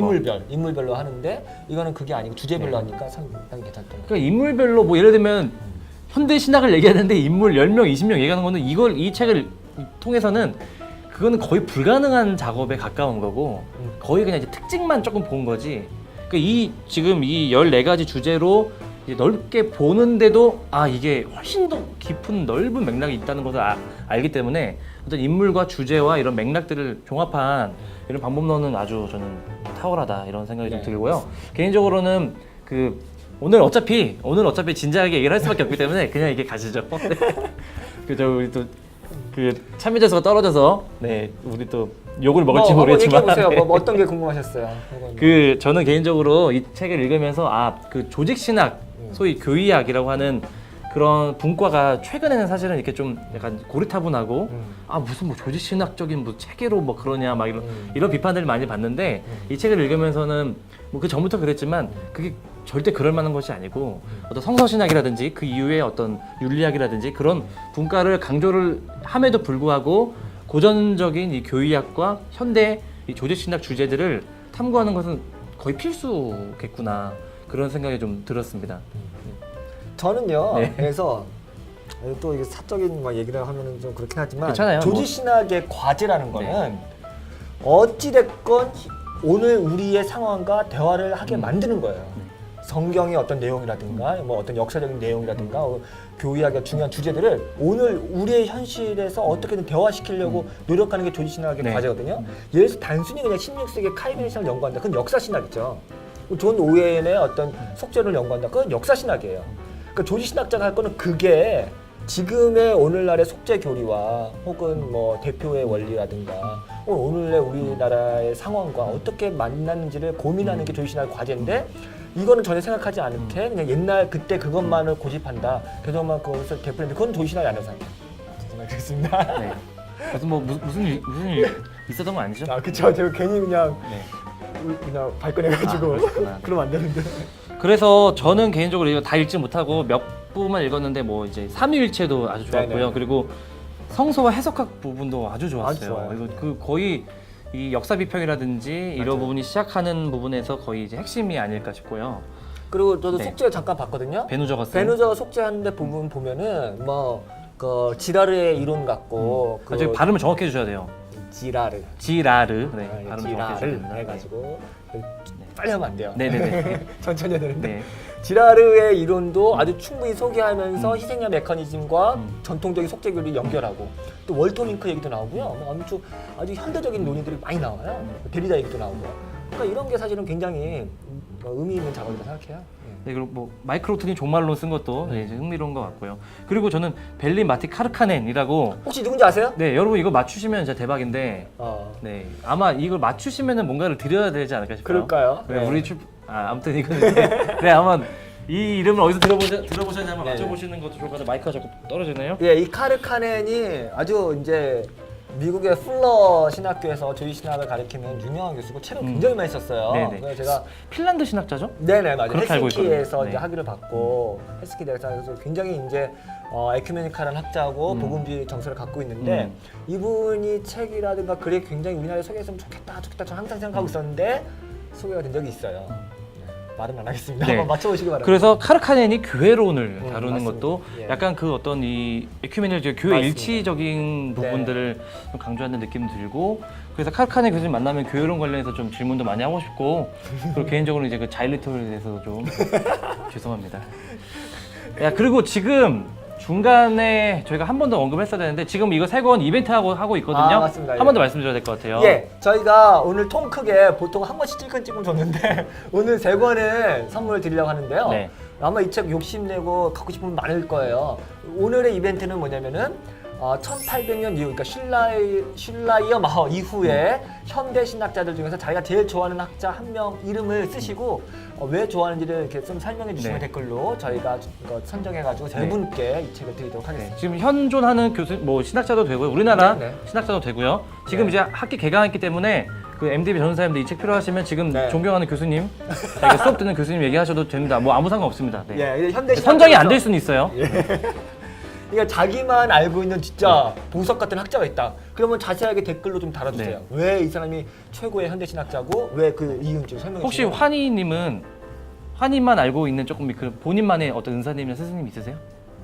Speaker 2: 인물별로 하는데 이거는 그게 아니고 주제별로 하니까 상당히 괜찮더라고요.
Speaker 1: 그러니까 인물별로 뭐 예를 들면 현대 신학을 얘기하는데 인물 10명, 20명 얘기하는 거는 이 책을 통해서는 그거는 거의 불가능한 작업에 가까운 거고 거의 그냥 이제 특징만 조금 본 거지. 그러니까 지금 이 14가지 주제로 이제 넓게 보는데도 이게 훨씬 더 깊은 넓은 맥락이 있다는 것을 알기 때문에 어떤 인물과 주제와 이런 맥락들을 종합한 이런 방법론은 아주 저는 탁월하다 이런 생각이 좀 들고요. 개인적으로는 오늘 어차피 진지하게 얘기를 할 수밖에 없기 때문에 그냥 이게 가시죠. 그죠? 우리 또 참여자 수가 떨어져서 우리 또 욕을 먹을지 모르겠지만
Speaker 2: 얘기해보세요. 뭐 어떤 게 궁금하셨어요?
Speaker 1: 저는 개인적으로 이 책을 읽으면서 조직 신학, 소위 교의학이라고 하는 그런 분과가 최근에는 사실은 이렇게 좀 약간 고리타분하고 무슨 뭐 조직 신학적인 뭐 체계로 뭐 그러냐 막 이런 비판들을 많이 봤는데 이 책을 읽으면서는 뭐 그 전부터 그랬지만 그게 절대 그럴 만한 것이 아니고 어떤 성서신학이라든지 그 이후에 어떤 윤리학이라든지 그런 분과를 강조를 함에도 불구하고 고전적인 이 교의학과 현대 이 조직신학 주제들을 탐구하는 것은 거의 필수겠구나 그런 생각이 좀 들었습니다.
Speaker 2: 저는요. 그래서 또 이게 사적인 막 얘기를 하면은 좀 그렇긴 하지만
Speaker 1: 괜찮아요,
Speaker 2: 조직신학의 과제라는 거는 어찌됐건 오늘 우리의 상황과 대화를 하게 만드는 거예요. 성경의 어떤 내용이라든가 뭐 어떤 역사적인 내용이라든가 교의학의 중요한 주제들을 오늘 우리의 현실에서 어떻게든 대화시키려고 노력하는 게 조직신학의 과제거든요. 예를 들어서 단순히 그냥 16세기 카이벤 신학을 연구한다. 그건 역사신학이죠. 존 오웬의 어떤 속죄를 연구한다. 그건 역사신학이에요. 그러니까 조직신학자가 할 거는 그게 지금의 오늘날의 속죄 교리와 혹은 뭐 대표의 원리라든가 오늘의 우리나라의 상황과 어떻게 만났는지를 고민하는 게 조직신학의 과제인데 이거는 전혀 생각하지 않게 그냥 옛날 그때 그것만을 고집한다. 그것만 그것을 대표했는데 그건 조직신학이 아니라고 생각해요. 죄송합니다.
Speaker 1: 네. 무슨 일 있었던 건 아니죠?
Speaker 2: 그쵸. 제가 괜히 그냥 발끈해가지고 그러면 안 되는데.
Speaker 1: 그래서 저는 개인적으로 이거 다 읽지 못하고 몇 부분만 읽었는데 뭐 이제 삼위일체도 아주 좋았고요.
Speaker 2: 네네.
Speaker 1: 그리고 성서와 해석학 부분도 아주
Speaker 2: 아주
Speaker 1: 좋았어요.
Speaker 2: 좋아요.
Speaker 1: 이거 거의 이 역사 비평이라든지 이런 부분이 시작하는 부분에서 거의 이제 핵심이 아닐까 싶고요.
Speaker 2: 그리고 저도 속죄 잠깐 봤거든요.
Speaker 1: 베누저가 쓴
Speaker 2: 베누저가 속죄하는데 부분 보면은 뭐 그 지라르의 이론 같고
Speaker 1: 저기 발음을 정확히 해주셔야 돼요.
Speaker 2: 지라르
Speaker 1: 발음 정확히 해주셔야
Speaker 2: 지라르
Speaker 1: 됩니다.
Speaker 2: 해가지고 빨리 하면 안 돼요.
Speaker 1: 네네네.
Speaker 2: 천천히 해야 되는데
Speaker 1: 네.
Speaker 2: 지라르의 이론도 아주 충분히 소개하면서 희생자 메커니즘과 전통적인 속죄 교리를 연결하고 또 월터밍크 얘기도 나오고요. 뭐 아주 현대적인 논의들이 많이 나와요. 데리다 얘기도 나오고요. 그러니까 이런 게 사실은 굉장히 의미 있는 작업이라고 생각해요.
Speaker 1: 네, 그리고 뭐 마이크로트님 종말론 쓴 것도 이제 흥미로운 것 같고요. 그리고 저는 벨린 마티 카르카넨이라고
Speaker 2: 혹시 누군지 아세요?
Speaker 1: 네, 여러분 이거 맞추시면 진짜 대박인데 네, 아마 이걸 맞추시면은 뭔가를 드려야 되지 않을까 싶어요.
Speaker 2: 그럴까요?
Speaker 1: 네, 우리 아무튼 이거는 네, 아마 이 이름을 어디서 들어보셨는지 한번 맞춰보시는 것도 좋을 것 같아요. 마이크가 자꾸 떨어지네요.
Speaker 2: 예, 이 카르카넨이 아주 이제 미국의 풀러 신학교에서 조직 신학을 가리키는 유명한 교수고 책을 굉장히 많이 썼어요.
Speaker 1: 네네.
Speaker 2: 그래서 제가
Speaker 1: 핀란드 신학자죠?
Speaker 2: 네네 맞아요.
Speaker 1: 그렇게 알고
Speaker 2: 헬싱키에서
Speaker 1: 있거든요.
Speaker 2: 이제
Speaker 1: 네.
Speaker 2: 학위를 받고 헬싱키 대학에서 굉장히 이제 에큐메니칼한 학자고 복음주의 정서를 갖고 있는데 이분이 책이라든가 글이 굉장히 우리나라에 소개했으면 좋겠다 저는 항상 생각하고 있었는데 소개가 된 적이 있어요. 말은 안 하겠습니다.
Speaker 1: 네.
Speaker 2: 한번 맞춰보시기 바랍니다.
Speaker 1: 그래서 카르카넨이 교회론을 다루는
Speaker 2: 맞습니다.
Speaker 1: 것도
Speaker 2: 예.
Speaker 1: 약간 그 어떤 이 에큐메니즘 교회
Speaker 2: 맞습니다.
Speaker 1: 일치적인 부분들을 좀 강조하는 느낌 들고 그래서 카르카넨 교수님 만나면 교회론 관련해서 좀 질문도 많이 하고 싶고 그리고 개인적으로 이제 그 자일리톨에 대해서도 좀 죄송합니다. 야 그리고 지금 중간에 저희가 한 번 더 언급했어야 되는데 지금 이거 3권 이벤트 하고 있거든요.
Speaker 2: 맞습니다.
Speaker 1: 한 번 더 말씀드려야 될 것 같아요.
Speaker 2: 예, 저희가 오늘 통 크게 보통 한 번씩 찔끔찔끔 줬는데 오늘 3권을 선물 드리려고 하는데요.
Speaker 1: 네.
Speaker 2: 아마 이 책 욕심내고 갖고 싶은 분 많을 거예요. 오늘의 이벤트는 뭐냐면은 1800년 이후, 그러니까 슐라이어 마허 이후에 현대 신학자들 중에서 자기가 제일 좋아하는 학자 한 명 이름을 쓰시고 왜 좋아하는지를 이렇게 좀 설명해 주시면
Speaker 1: 네.
Speaker 2: 댓글로 저희가 이거 선정해가지고 세 분께 이 책을 드리도록 하겠습니다.
Speaker 1: 지금 현존하는 교수, 뭐 신학자도 되고요, 우리나라
Speaker 2: 네, 네.
Speaker 1: 신학자도 되고요. 지금
Speaker 2: 네.
Speaker 1: 이제 학기 개강했기 때문에 그 MDB 전사님들 이 책 필요하시면 지금
Speaker 2: 네.
Speaker 1: 존경하는 교수님, 자기가 수업 듣는 교수님 얘기하셔도 됩니다. 뭐 아무 상관 없습니다. 네.
Speaker 2: 예, 현대
Speaker 1: 선정이 안 될 수는 있어요.
Speaker 2: 그러니까 자기만 알고 있는 진짜 보석 같은 학자가 있다. 그러면 자세하게 댓글로 좀 달아주세요.
Speaker 1: 네.
Speaker 2: 왜 이 사람이 최고의 현대 신학자고 왜 그 이유인지 좀 설명해
Speaker 1: 혹시
Speaker 2: 주세요.
Speaker 1: 환희님은 환희만 알고 있는 조금 그 본인만의 어떤 은사님이나 스승님 있으세요?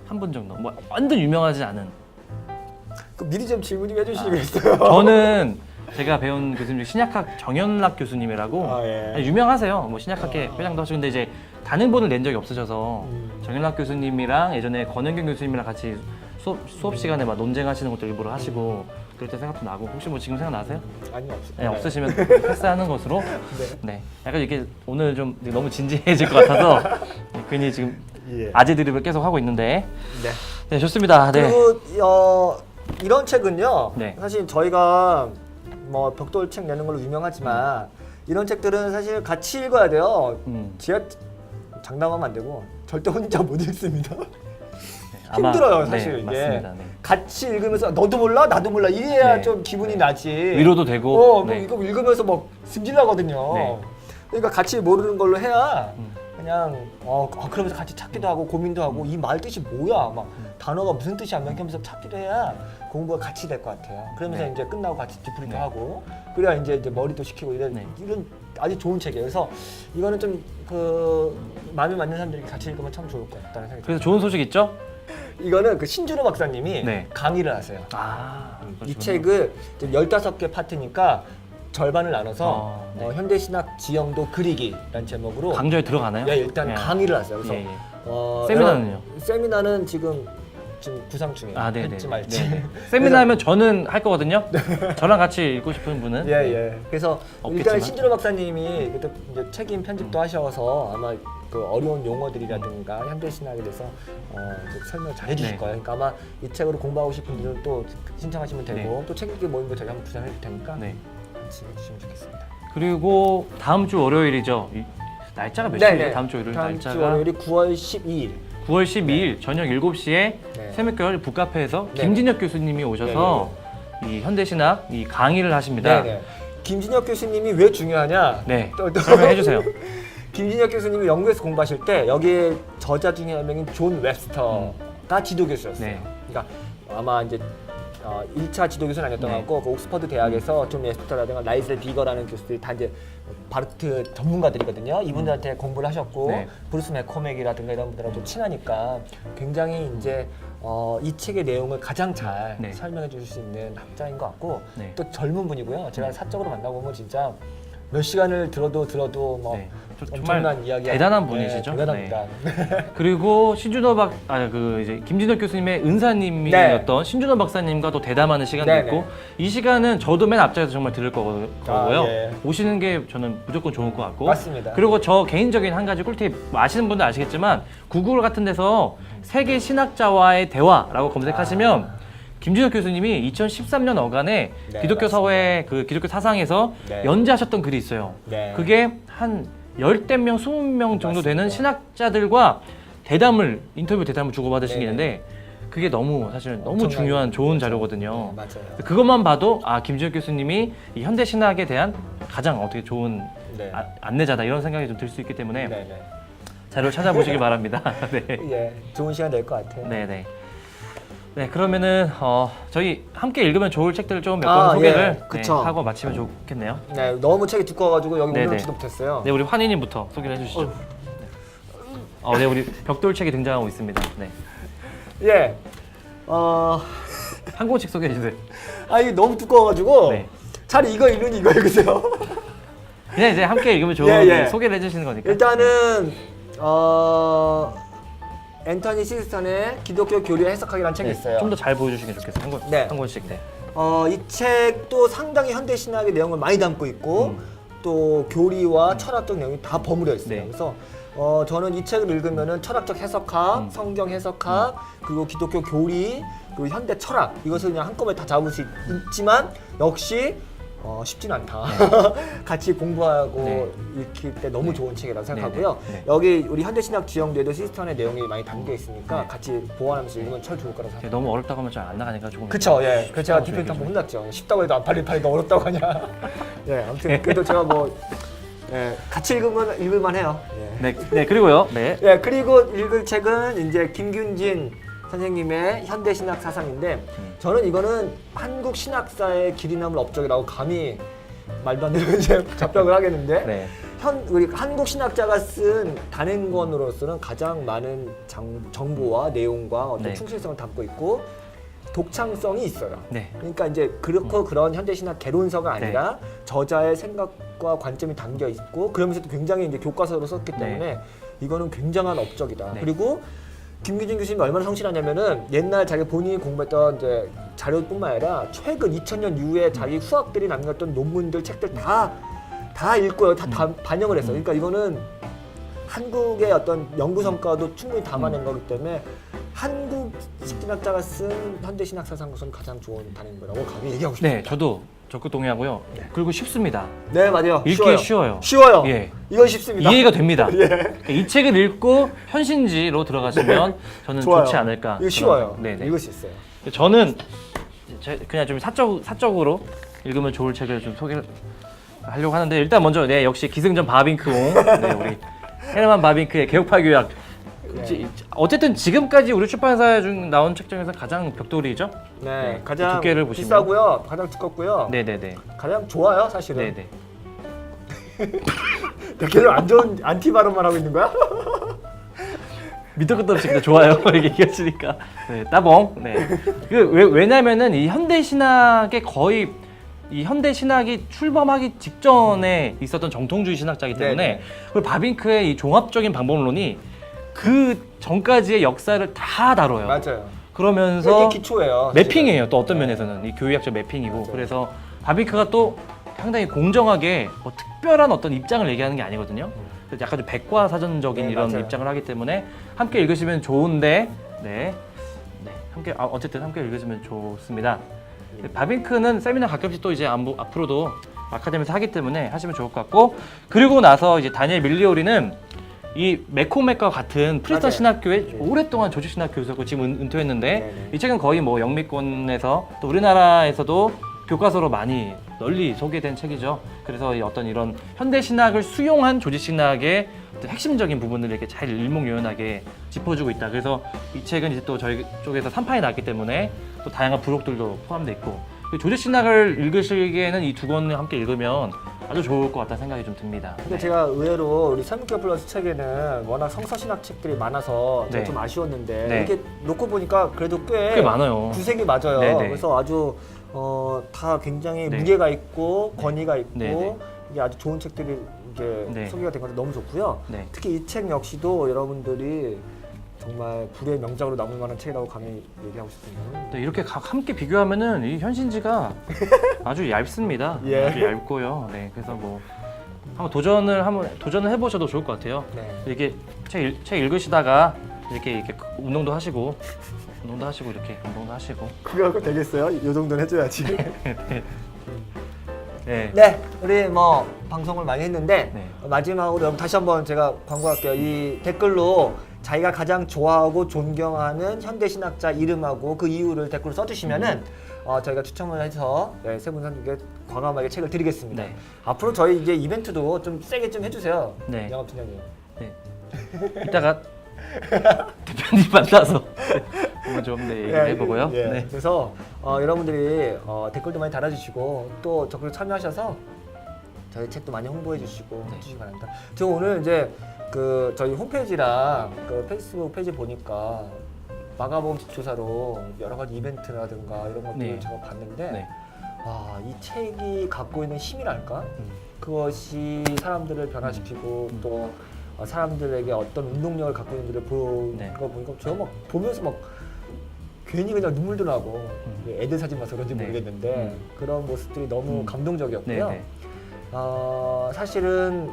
Speaker 1: 한 분 정도. 뭐 완전 유명하지 않은.
Speaker 2: 그 미리 좀 질문 좀 해주시겠어요?
Speaker 1: 저는 제가 배운 교수님 중에 신약학 정연락 교수님이라고
Speaker 2: 예.
Speaker 1: 유명하세요. 뭐 신약학회 회장도 하시는데 이제 단행본을 낸 적이 없으셔서 정연락 교수님이랑 예전에 권현경 교수님이랑 같이 수업 시간에 막 논쟁하시는 것도 일부러 하시고 그럴 때 생각도 나고 혹시 뭐 지금 생각나세요?
Speaker 2: 아니요, 없어요.
Speaker 1: 네, 없으시면 패스하는 것으로. 네. 약간 이게 오늘 좀 너무 진지해질 것 같아서 괜히 지금
Speaker 2: 예.
Speaker 1: 아재 드립을 계속 하고 있는데.
Speaker 2: 네.
Speaker 1: 네, 좋습니다. 네.
Speaker 2: 그리고 이런 책은요.
Speaker 1: 네.
Speaker 2: 사실 저희가 뭐 벽돌 책 내는 걸로 유명하지만 이런 책들은 사실 같이 읽어야 돼요. 제가 장담하면 안 되고 절대 혼자 못 읽습니다.
Speaker 1: 아마,
Speaker 2: 힘들어요, 사실
Speaker 1: 네,
Speaker 2: 이게.
Speaker 1: 맞습니다. 네.
Speaker 2: 같이 읽으면서 너도 몰라 나도 몰라 이래야
Speaker 1: 네.
Speaker 2: 좀 기분이 나지.
Speaker 1: 위로도 되고.
Speaker 2: 뭐
Speaker 1: 네.
Speaker 2: 이거 읽으면서 막 승질나거든요.
Speaker 1: 네.
Speaker 2: 그러니까 같이 모르는 걸로 해야 그냥 그러면서 같이 찾기도 하고 고민도 하고 이 말 뜻이 뭐야 막 단어가 무슨 뜻이 안 나면서 찾기도 해야 공부가 같이 될 것 같아요. 그러면서
Speaker 1: 네.
Speaker 2: 이제 끝나고 같이 뒤풀이도
Speaker 1: 네.
Speaker 2: 하고 그래야 이제 머리도 식히고 이런
Speaker 1: 네.
Speaker 2: 아주 좋은 책이에요. 그래서 이거는 좀 그 마음에 맞는 사람들이 같이 읽으면 참 좋을 것 같다는 생각이
Speaker 1: 그래서 좋은 소식 있죠?
Speaker 2: 이거는 그 신준호 박사님이
Speaker 1: 네.
Speaker 2: 강의를 하세요.
Speaker 1: 아,
Speaker 2: 이
Speaker 1: 그러시구나.
Speaker 2: 책을 15개 파트니까 절반을 나눠서
Speaker 1: 네.
Speaker 2: 현대신학 지형도 그리기라는 제목으로
Speaker 1: 강좌에 들어가나요?
Speaker 2: 예, 일단
Speaker 1: 예.
Speaker 2: 강의를 하세요. 그래서
Speaker 1: 예, 예. 세미나는요?
Speaker 2: 세미나는 지금 구상 중이에요.
Speaker 1: 아, 네네.
Speaker 2: 할지 말지.
Speaker 1: 네네. 세미나 하면 저는 할 거거든요. 저랑 같이 읽고 싶은 분은.
Speaker 2: 예, 예. 그래서
Speaker 1: 없겠지만.
Speaker 2: 일단 신준호 박사님이 그때 이제 책임 편집도 하셔서 아마 그 어려운 용어들이라든가 현대신학에 대해서 이제 설명을 잘 해주실
Speaker 1: 네.
Speaker 2: 거예요. 그러니까 아마 이 책으로 공부하고 싶은 분들은 또 신청하시면 되고
Speaker 1: 네.
Speaker 2: 또 책 읽기 모임도 저희가 한번 구상해 줄 테니까
Speaker 1: 네.
Speaker 2: 같이 해주시면 좋겠습니다.
Speaker 1: 그리고 다음 주 월요일이죠. 날짜가 몇 시예요? 다음 주 월요일
Speaker 2: 다음 주
Speaker 1: 날짜가
Speaker 2: 월요일이 9월 12일.
Speaker 1: 9월 12일 저녁 7시에
Speaker 2: 네.
Speaker 1: 세미결 북카페에서
Speaker 2: 네.
Speaker 1: 김진혁 교수님이 오셔서 이 현대신학 이 강의를 하십니다.
Speaker 2: 네네. 김진혁 교수님이 왜 중요하냐?
Speaker 1: 네.
Speaker 2: 또
Speaker 1: 설명해 주세요.
Speaker 2: 김진혁 교수님이 영국에서 공부하실 때 여기에 저자 중에 한 명인 존 웹스터가 지도 교수였어요.
Speaker 1: 네.
Speaker 2: 그러니까 아마 이제 1차 지도 교수는 아니었던
Speaker 1: 네.
Speaker 2: 것 같고 그 옥스퍼드 대학에서 존 웹스터라든가 라이셀 비거라는 교수들이 다 이제 바르트 전문가들이거든요. 이분들한테 공부를 하셨고
Speaker 1: 네.
Speaker 2: 브루스 맥코맥이라든가 이런 분들하고 좀 친하니까 굉장히 이제 이 책의 내용을 가장 잘
Speaker 1: 네.
Speaker 2: 설명해 주실 수 있는 학자인 것 같고
Speaker 1: 네.
Speaker 2: 또 젊은 분이고요. 제가 사적으로 만나보면 진짜 몇 시간을 들어도 뭐
Speaker 1: 네.
Speaker 2: 엄청난
Speaker 1: 정말
Speaker 2: 이야기
Speaker 1: 대단한 분이시죠.
Speaker 2: 대단합니다.
Speaker 1: 그리고 이제 김진혁 교수님의 은사님이었던 신준호 박사님과 또 대담하는 시간도
Speaker 2: 네,
Speaker 1: 있고
Speaker 2: 네.
Speaker 1: 이 시간은 저도 맨 앞자리에서 정말 들을 거고요.
Speaker 2: 예.
Speaker 1: 오시는 게 저는 무조건 좋을 것 같고
Speaker 2: 맞습니다.
Speaker 1: 그리고 저 개인적인 한 가지 꿀팁 뭐 아시는 분들 아시겠지만 구글 같은 데서 세계 신학자와의 대화라고 검색하시면 김진혁 교수님이 2013년 어간에
Speaker 2: 네,
Speaker 1: 기독교
Speaker 2: 맞습니다.
Speaker 1: 사회 그 기독교 사상에서
Speaker 2: 네.
Speaker 1: 연재하셨던 글이 있어요.
Speaker 2: 네.
Speaker 1: 그게 한 10명, 20명 정도 되는
Speaker 2: 맞습니다.
Speaker 1: 신학자들과 인터뷰 대담을 주고받으신 게 있는데 그게 너무 사실 너무
Speaker 2: 엄청난
Speaker 1: 중요한 좋은
Speaker 2: 거죠.
Speaker 1: 자료거든요.
Speaker 2: 네, 맞아요.
Speaker 1: 그것만 봐도 김진혁 교수님이 이 현대 신학에 대한 가장 어떻게 좋은
Speaker 2: 네.
Speaker 1: 안내자다 이런 생각이 좀 들 수 있기 때문에
Speaker 2: 네, 네.
Speaker 1: 자료를 찾아보시기 바랍니다. 네.
Speaker 2: 예, 좋은 시간 될 것 같아요.
Speaker 1: 네네. 네, 그러면은 저희 함께 읽으면 좋을 책들을 좀 몇 권 소개를
Speaker 2: 예, 그쵸.
Speaker 1: 하고 마치면 좋겠네요.
Speaker 2: 네, 너무 책이 두꺼워가지고 여기
Speaker 1: 네네.
Speaker 2: 올려놓지도 못했어요.
Speaker 1: 네, 우리 환희님부터 소개를 해주시죠. 네, 우리 벽돌책이 등장하고 있습니다. 네,
Speaker 2: 예,
Speaker 1: 한 권씩 소개해 주세요.
Speaker 2: 이게 너무 두꺼워가지고
Speaker 1: 네.
Speaker 2: 차라리 이거 읽으니 이거 읽으세요.
Speaker 1: 그냥 이제 함께 읽으면 좋은
Speaker 2: 예, 예.
Speaker 1: 소개를 해주시는 거니까.
Speaker 2: 일단은 앤터니 시스턴의 기독교 교리 해석하기라는 책이 있어요.
Speaker 1: 좀 더 잘 보여주시면 좋겠어요. 한 권씩. 네.
Speaker 2: 이 책도 상당히 현대 신학의 내용을 많이 담고 있고 또 교리와 철학적 내용이 다 버무려 있어요.
Speaker 1: 네.
Speaker 2: 그래서 저는 이 책을 읽으면은 철학적 해석학, 성경 해석학, 그리고 기독교 교리, 그리고 현대 철학 이것을 그냥 한꺼번에 다 잡을 수 있지만 역시 쉽지는 않다. 같이 공부하고
Speaker 1: 네.
Speaker 2: 읽힐 때 너무 좋은 책이라고 생각하고요.
Speaker 1: 네.
Speaker 2: 여기 우리 현대신학 지형도에도 시스턴의 내용이 많이 담겨 있으니까
Speaker 1: 네.
Speaker 2: 같이 보완하면서 읽으면 참 좋을 거라고 생각합니다.
Speaker 1: 너무 어렵다고 하면 잘 안 나가니까 조금.
Speaker 2: 그쵸, 예. 그래서 제가
Speaker 1: 좀
Speaker 2: 디펜트 한번
Speaker 1: 얘기해
Speaker 2: 혼났죠. 쉽다고 해도 안 팔리는 거 어렵다고 하냐. 예, 아무튼 그래도 제가 뭐 같이 읽으면 읽을만 해요. 예.
Speaker 1: 네, 그리고요. 네.
Speaker 2: 예, 그리고 읽을 책은 이제 김균진 선생님의 현대신학 사상인데 저는 이거는 한국 신학사의 길이 남을 업적이라고 감히 말도 안 되는 이제 잡작을 하겠는데
Speaker 1: 네.
Speaker 2: 우리 한국 신학자가 쓴 단행본으로서는 가장 많은 정보와 내용과 어떤
Speaker 1: 네.
Speaker 2: 충실성을 담고 있고 독창성이 있어요.
Speaker 1: 네.
Speaker 2: 그러니까 이제 그렇고 그런 현대신학 개론서가 아니라 저자의 생각과 관점이 담겨 있고 그러면서도 굉장히 이제 교과서로 썼기 때문에 이거는 굉장한 업적이다.
Speaker 1: 네.
Speaker 2: 그리고 김규진 교수님이 얼마나 성실하냐면은 옛날 자기 본인이 공부했던 이제 자료뿐만 아니라 최근 2000년 이후에 자기 후학들이 남겼던 논문들, 책들 다 읽고요. 다 반영을 했어요. 그러니까 이거는 한국의 어떤 연구 성과도 충분히 담아낸 거기 때문에 한국 신학자가 쓴 현대신학 사상으로서는 가장 좋은 단행본이라고 감히 얘기하고 싶습니다.
Speaker 1: 네, 저도 적극 동의하고요. 그리고 쉽습니다.
Speaker 2: 네, 맞아요.
Speaker 1: 읽기 쉬워요.
Speaker 2: 쉬워요.
Speaker 1: 예.
Speaker 2: 이건 쉽습니다.
Speaker 1: 이해가 됩니다.
Speaker 2: 예.
Speaker 1: 이 책을 읽고 현신지로 들어가시면 저는
Speaker 2: 좋아요.
Speaker 1: 좋지 않을까.
Speaker 2: 이거 쉬워요.
Speaker 1: 네네.
Speaker 2: 읽을 수 있어요.
Speaker 1: 저는 그냥 좀 사적으로 읽으면 좋을 책을 좀 소개를 하려고 하는데 일단 먼저 역시 기승전 바빙크옹 네, 우리 헤르만 바빙크의 개혁파 교약. 어쨌든 지금까지 우리 출판사 중 나온 책 중에서 가장 벽돌이죠.
Speaker 2: 네, 가장
Speaker 1: 두께를 보시면.
Speaker 2: 비싸고요, 가장 두껍고요,
Speaker 1: 네네네.
Speaker 2: 가장 좋아요, 사실은.
Speaker 1: 네네.
Speaker 2: 계속 안 좋은 안티 발언만 하고 있는 거야?
Speaker 1: 밑도 끝도 없이 그냥 좋아요. 이렇게 얘기하시니까. 네, 따봉. 네. 왜냐면은 이 현대 신학의 거의 이 현대 신학이 출범하기 직전에 있었던 정통주의 신학자이기 때문에
Speaker 2: 네네.
Speaker 1: 그리고 바빙크의 이 종합적인 방법론이 그 전까지의 역사를 다 다뤄요.
Speaker 2: 맞아요.
Speaker 1: 그러면서
Speaker 2: 이게 기초예요.
Speaker 1: 매핑이에요. 또 어떤 면에서는 이 교육학적 매핑이고
Speaker 2: 맞아요.
Speaker 1: 그래서 바빙크가 또 상당히 공정하게 특별한 어떤 입장을 얘기하는 게 아니거든요. 그래서 약간 좀 백과사전적인
Speaker 2: 네,
Speaker 1: 이런
Speaker 2: 맞아요.
Speaker 1: 입장을 하기 때문에 함께 읽으시면 좋은데 함께 어쨌든 함께 읽으시면 좋습니다. 바빙크는 세미나 가끔씩 또 이제 앞으로도 아카데미에서 하기 때문에 하시면 좋을 것 같고 그리고 나서 이제 다니엘 밀리오리는 이 맥코맥과 같은 프리스턴
Speaker 2: 맞아요.
Speaker 1: 신학교에
Speaker 2: 네.
Speaker 1: 오랫동안 조직 신학 교수였고 지금 은퇴했는데
Speaker 2: 네네.
Speaker 1: 이 책은 거의 뭐 영미권에서 또 우리나라에서도 교과서로 많이 널리 소개된 책이죠. 그래서 어떤 이런 현대 신학을 수용한 조직 신학의 어떤 핵심적인 부분을 이렇게 잘 일목요연하게 짚어주고 있다. 그래서 이 책은 이제 또 저희 쪽에서 3판이 났기 때문에 또 다양한 부록들도 포함되어 있고 조직 신학을 읽으시기에는 이 두 권을 함께 읽으면 아주 좋을 것 같다는 생각이 좀 듭니다.
Speaker 2: 근데 제가 의외로 우리 설문교 플러스 책에는 워낙 성서신학 책들이 많아서 제가
Speaker 1: 네.
Speaker 2: 좀 아쉬웠는데
Speaker 1: 네.
Speaker 2: 이렇게 놓고 보니까 그래도 꽤
Speaker 1: 많아요.
Speaker 2: 구색이 맞아요.
Speaker 1: 네네.
Speaker 2: 그래서 아주 다 굉장히
Speaker 1: 네.
Speaker 2: 무게가 있고 권위가 있고
Speaker 1: 네네.
Speaker 2: 이게 아주 좋은 책들이 이제
Speaker 1: 네.
Speaker 2: 소개가 된 것도 너무 좋고요.
Speaker 1: 네.
Speaker 2: 특히 이 책 역시도 여러분들이 정말 불의 명작으로 남을 만한 책이라고 감히 얘기하고 싶습니다.
Speaker 1: 네, 이렇게 함께 비교하면은 이 현신지가 아주 얇습니다.
Speaker 2: 예.
Speaker 1: 아주 얇고요. 네, 그래서 뭐 한번 도전을 해보셔도 좋을 것 같아요.
Speaker 2: 네.
Speaker 1: 이렇게 책 읽으시다가 이렇게 운동도 하시고 이렇게 운동도 하시고.
Speaker 2: 그거 갖고 되겠어요? 이 정도는 해줘야지.
Speaker 1: 네.
Speaker 2: 네, 우리 뭐 방송을 많이 했는데
Speaker 1: 네.
Speaker 2: 마지막으로 여러분 다시 한번 제가 광고할게요. 이 댓글로 자기가 가장 좋아하고 존경하는 현대 신학자 이름하고 그 이유를 댓글로 써주시면은 저희가 추첨을 해서 세 분께 과감하게 책을 드리겠습니다.
Speaker 1: 네.
Speaker 2: 앞으로 저희 이제 이벤트도 좀 세게 좀 해주세요.
Speaker 1: 네.
Speaker 2: 영업팀장님.
Speaker 1: 네. 이따가 대표님 만나서 한번 좀 얘기를 해보고요.
Speaker 2: 예.
Speaker 1: 네.
Speaker 2: 그래서 여러분들이 댓글도 많이 달아주시고 또 적극 참여하셔서 저희 책도 많이 홍보해 주시고 해주시기 바랍니다. 저 오늘 이제 그 저희 홈페이지랑 그 페이스북 페이지 보니까 마가복음 조사로 여러 가지 이벤트라든가 이런 것들을
Speaker 1: 네.
Speaker 2: 제가 봤는데
Speaker 1: 네.
Speaker 2: 이 책이 갖고 있는 힘이랄까? 그것이 사람들을 변화시키고 또 사람들에게 어떤 운동력을 갖고 있는지를 보는
Speaker 1: 네.
Speaker 2: 거 보니까 제가 막 보면서 막 괜히 그냥 눈물도 나고 애들 사진 봐서 그런지
Speaker 1: 네.
Speaker 2: 모르겠는데 그런 모습들이 너무 감동적이었고요.
Speaker 1: 네. 네.
Speaker 2: 사실은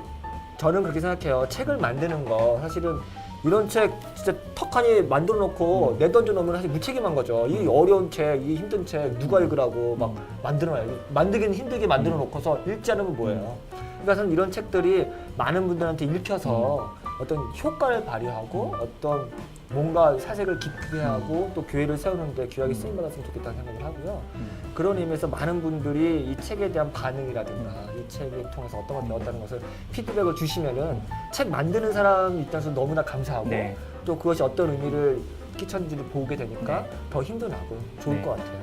Speaker 2: 저는 그렇게 생각해요. 책을 만드는 거 사실은 이런 책 진짜 턱하니 만들어 놓고 내던져 놓으면 사실 무책임한 거죠. 이 어려운 책, 이 힘든 책 누가 읽으라고 막 만들어놔요. 만들기는 힘들게 만들어 놓고서 읽지 않으면 뭐예요. 그러니까 저는 이런 책들이 많은 분들한테 읽혀서 어떤 효과를 발휘하고 어떤 뭔가 사색을 깊게 하고 또 교회를 세우는데 귀하게 쓰임 받았으면 좋겠다는 생각을 하고요. 그런 의미에서 많은 분들이 이 책에 대한 반응이라든가 이 책을 통해서 어떤 걸 배웠다는 것을 피드백을 주시면은 책 만드는 사람 입장에서 너무나 감사하고
Speaker 1: 네.
Speaker 2: 또 그것이 어떤 의미를 끼쳤는지를 보게 되니까
Speaker 1: 네.
Speaker 2: 더 힘도 나고 좋을
Speaker 1: 네.
Speaker 2: 것 같아요.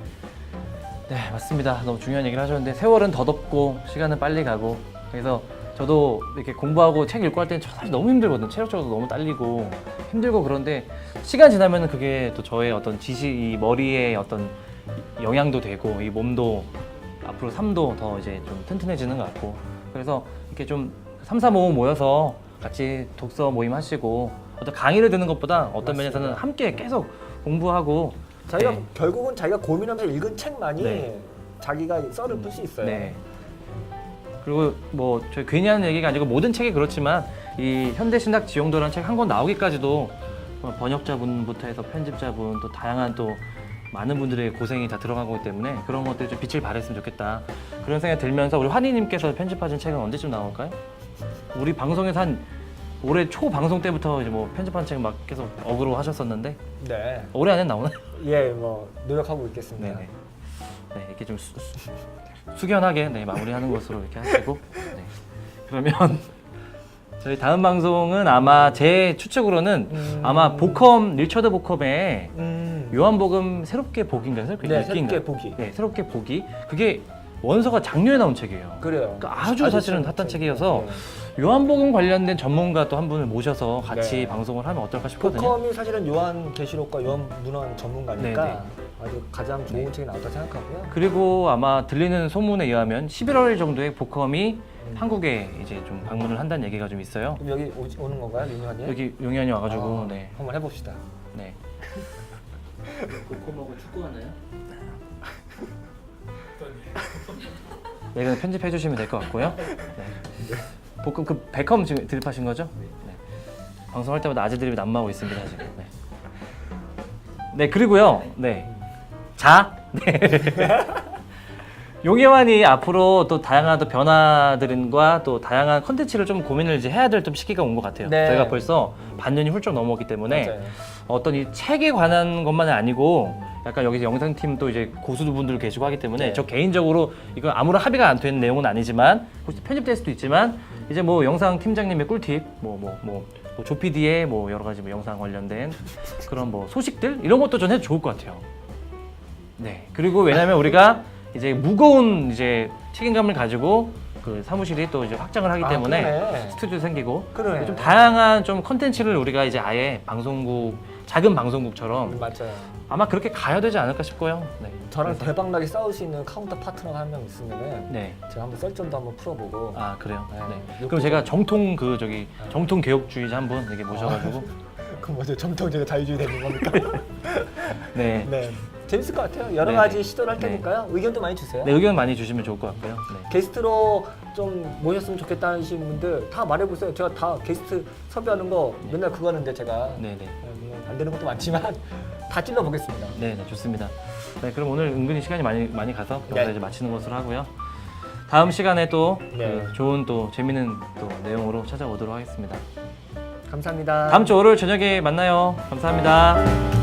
Speaker 1: 네, 맞습니다. 너무 중요한 얘기를 하셨는데 세월은 더덥고 시간은 빨리 가고 그래서 저도 이렇게 공부하고 책 읽고 할 때는 사실 너무 힘들거든요. 체력적으로 너무 딸리고 힘들고 그런데 시간 지나면 그게 또 저의 어떤 이 머리에 어떤 영향도 되고 이 몸도 앞으로 삶도 더 이제 좀 튼튼해지는 것 같고 그래서 이렇게 좀 3, 4, 5 모여서 같이 독서 모임 하시고 어떤 강의를 듣는 것보다 어떤
Speaker 2: 맞습니다.
Speaker 1: 면에서는 함께 계속 공부하고
Speaker 2: 자기가
Speaker 1: 네.
Speaker 2: 결국은 자기가 고민하면서 읽은 책만이
Speaker 1: 네.
Speaker 2: 자기가 썰을 풀 수 있어요.
Speaker 1: 네. 그리고 뭐 저희 괜히 하는 얘기가 아니고 모든 책이 그렇지만 이 현대신학 지용도라는 책 한 권 나오기까지도 번역자분부터 해서 편집자분 또 다양한 또 많은 분들의 고생이 다 들어가고 있기 때문에 그런 것들이 좀 빛을 발했으면 좋겠다 그런 생각이 들면서 우리 환희님께서 편집하신 책은 언제쯤 나올까요? 우리 방송에서 한 올해 초 방송 때부터 이제 뭐 편집한 책 막 계속 어그로 하셨었는데
Speaker 2: 네.
Speaker 1: 올해 안에 나오나요?
Speaker 2: 예, 뭐 노력하고 있겠습니다.
Speaker 1: 네네. 네, 이렇게 좀 숙연하게 네, 마무리하는 것으로 이렇게 하시고 네. 그러면 저희 다음 방송은 아마 제 추측으로는 아마 보컴 리처드 보컴의 요한복음 새롭게 보기인가요? 새롭게
Speaker 2: 네,
Speaker 1: 읽기인가요?
Speaker 2: 새롭게 보기.
Speaker 1: 네, 새롭게 보기. 그게 원서가 작년에 나온 책이에요.
Speaker 2: 그래요.
Speaker 1: 그러니까 아주 사실은 핫한 책이어서
Speaker 2: 네.
Speaker 1: 요한복음 관련된 전문가 또 한 분을 모셔서 같이
Speaker 2: 네.
Speaker 1: 방송을 하면 어떨까 싶거든요.
Speaker 2: 보컴이 사실은 요한 계시록과 요한 문헌 전문가니까
Speaker 1: 네네.
Speaker 2: 아주 가장 좋은 책이 나왔다 생각하고요.
Speaker 1: 그리고 아마 들리는 소문에 의하면 11월 정도에 보컴이 한국에 이제 좀 방문을 한다는 얘기가 좀 있어요.
Speaker 2: 그럼 여기 오는 건가요, 윤현이?
Speaker 1: 여기 용현이 와가지고 네.
Speaker 2: 한번 해봅시다.
Speaker 1: 네. 보컴하고 축구하나요? 네, 이건 편집해 주시면 될 것 같고요. 네. 보컴 그 베컴 지금 드립하신 거죠? 네. 방송할 때마다 아재들이 난무하고 있습니다 지금. 네. 네 그리고요. 네. 자. 네. 용혜환이 앞으로 또 다양한 또 변화들과 또 다양한 컨텐츠를 좀 고민을 이제 해야 될 좀 시기가 온 것 같아요.
Speaker 2: 네.
Speaker 1: 저희가 벌써 반년이 훌쩍 넘었기 때문에
Speaker 2: 맞아요.
Speaker 1: 어떤 이 책에 관한 것만은 아니고 약간 여기서 영상팀도 이제 고수분들 계시고 하기 때문에
Speaker 2: 네.
Speaker 1: 저 개인적으로 이거 아무런 합의가 안 된 내용은 아니지만 혹시 편집될 수도 있지만 이제 뭐 영상 팀장님의 꿀팁 뭐 조피디의 뭐 여러 가지 뭐 영상 관련된 그런 뭐 소식들 이런 것도 전 해도 좋을 것 같아요. 네. 그리고 왜냐면 우리가 이제 무거운 이제 책임감을 가지고 그 사무실이 또 이제 확장을 하기 때문에
Speaker 2: 그러네.
Speaker 1: 스튜디오 생기고
Speaker 2: 그러네.
Speaker 1: 좀 다양한 좀 컨텐츠를 우리가 이제 아예 방송국 작은 방송국처럼
Speaker 2: 맞아요.
Speaker 1: 아마 그렇게 가야 되지 않을까 싶고요. 네.
Speaker 2: 저랑
Speaker 1: 그래서-
Speaker 2: 대박나게 싸울 수 있는 카운터 파트너가 한 명 있으면은
Speaker 1: 네.
Speaker 2: 제가 한번 썰전도 한번 풀어보고
Speaker 1: 아 그래요.
Speaker 2: 네.
Speaker 1: 네. 그럼 제가 정통 그 저기 정통 개혁주의자 한 분 이렇게 모셔가지고
Speaker 2: 그럼 먼저 정통적인 자유주의 되는 겁니까?
Speaker 1: 네.
Speaker 2: 네. 재밌을 것 같아요. 여러
Speaker 1: 네,
Speaker 2: 가지
Speaker 1: 네.
Speaker 2: 시도를 할
Speaker 1: 네.
Speaker 2: 테니까요. 의견도 많이 주세요.
Speaker 1: 네, 의견 많이 주시면 좋을 것 같고요. 네.
Speaker 2: 게스트로 좀 모셨으면 좋겠다 하시는 분들 다 말해보세요. 제가 다 게스트 섭외하는 거 맨날 그거 하는데 제가
Speaker 1: 네, 네.
Speaker 2: 안 되는 것도 많지만 다 찔러보겠습니다.
Speaker 1: 네, 네, 좋습니다. 네, 그럼 오늘 은근히 시간이 많이 가서
Speaker 2: 네.
Speaker 1: 여기서 이제 마치는 것으로 하고요. 다음 시간에 또
Speaker 2: 네.
Speaker 1: 그 좋은 또 재밌는 또 내용으로 찾아오도록 하겠습니다.
Speaker 2: 감사합니다.
Speaker 1: 다음 주 월요일 저녁에 만나요. 감사합니다.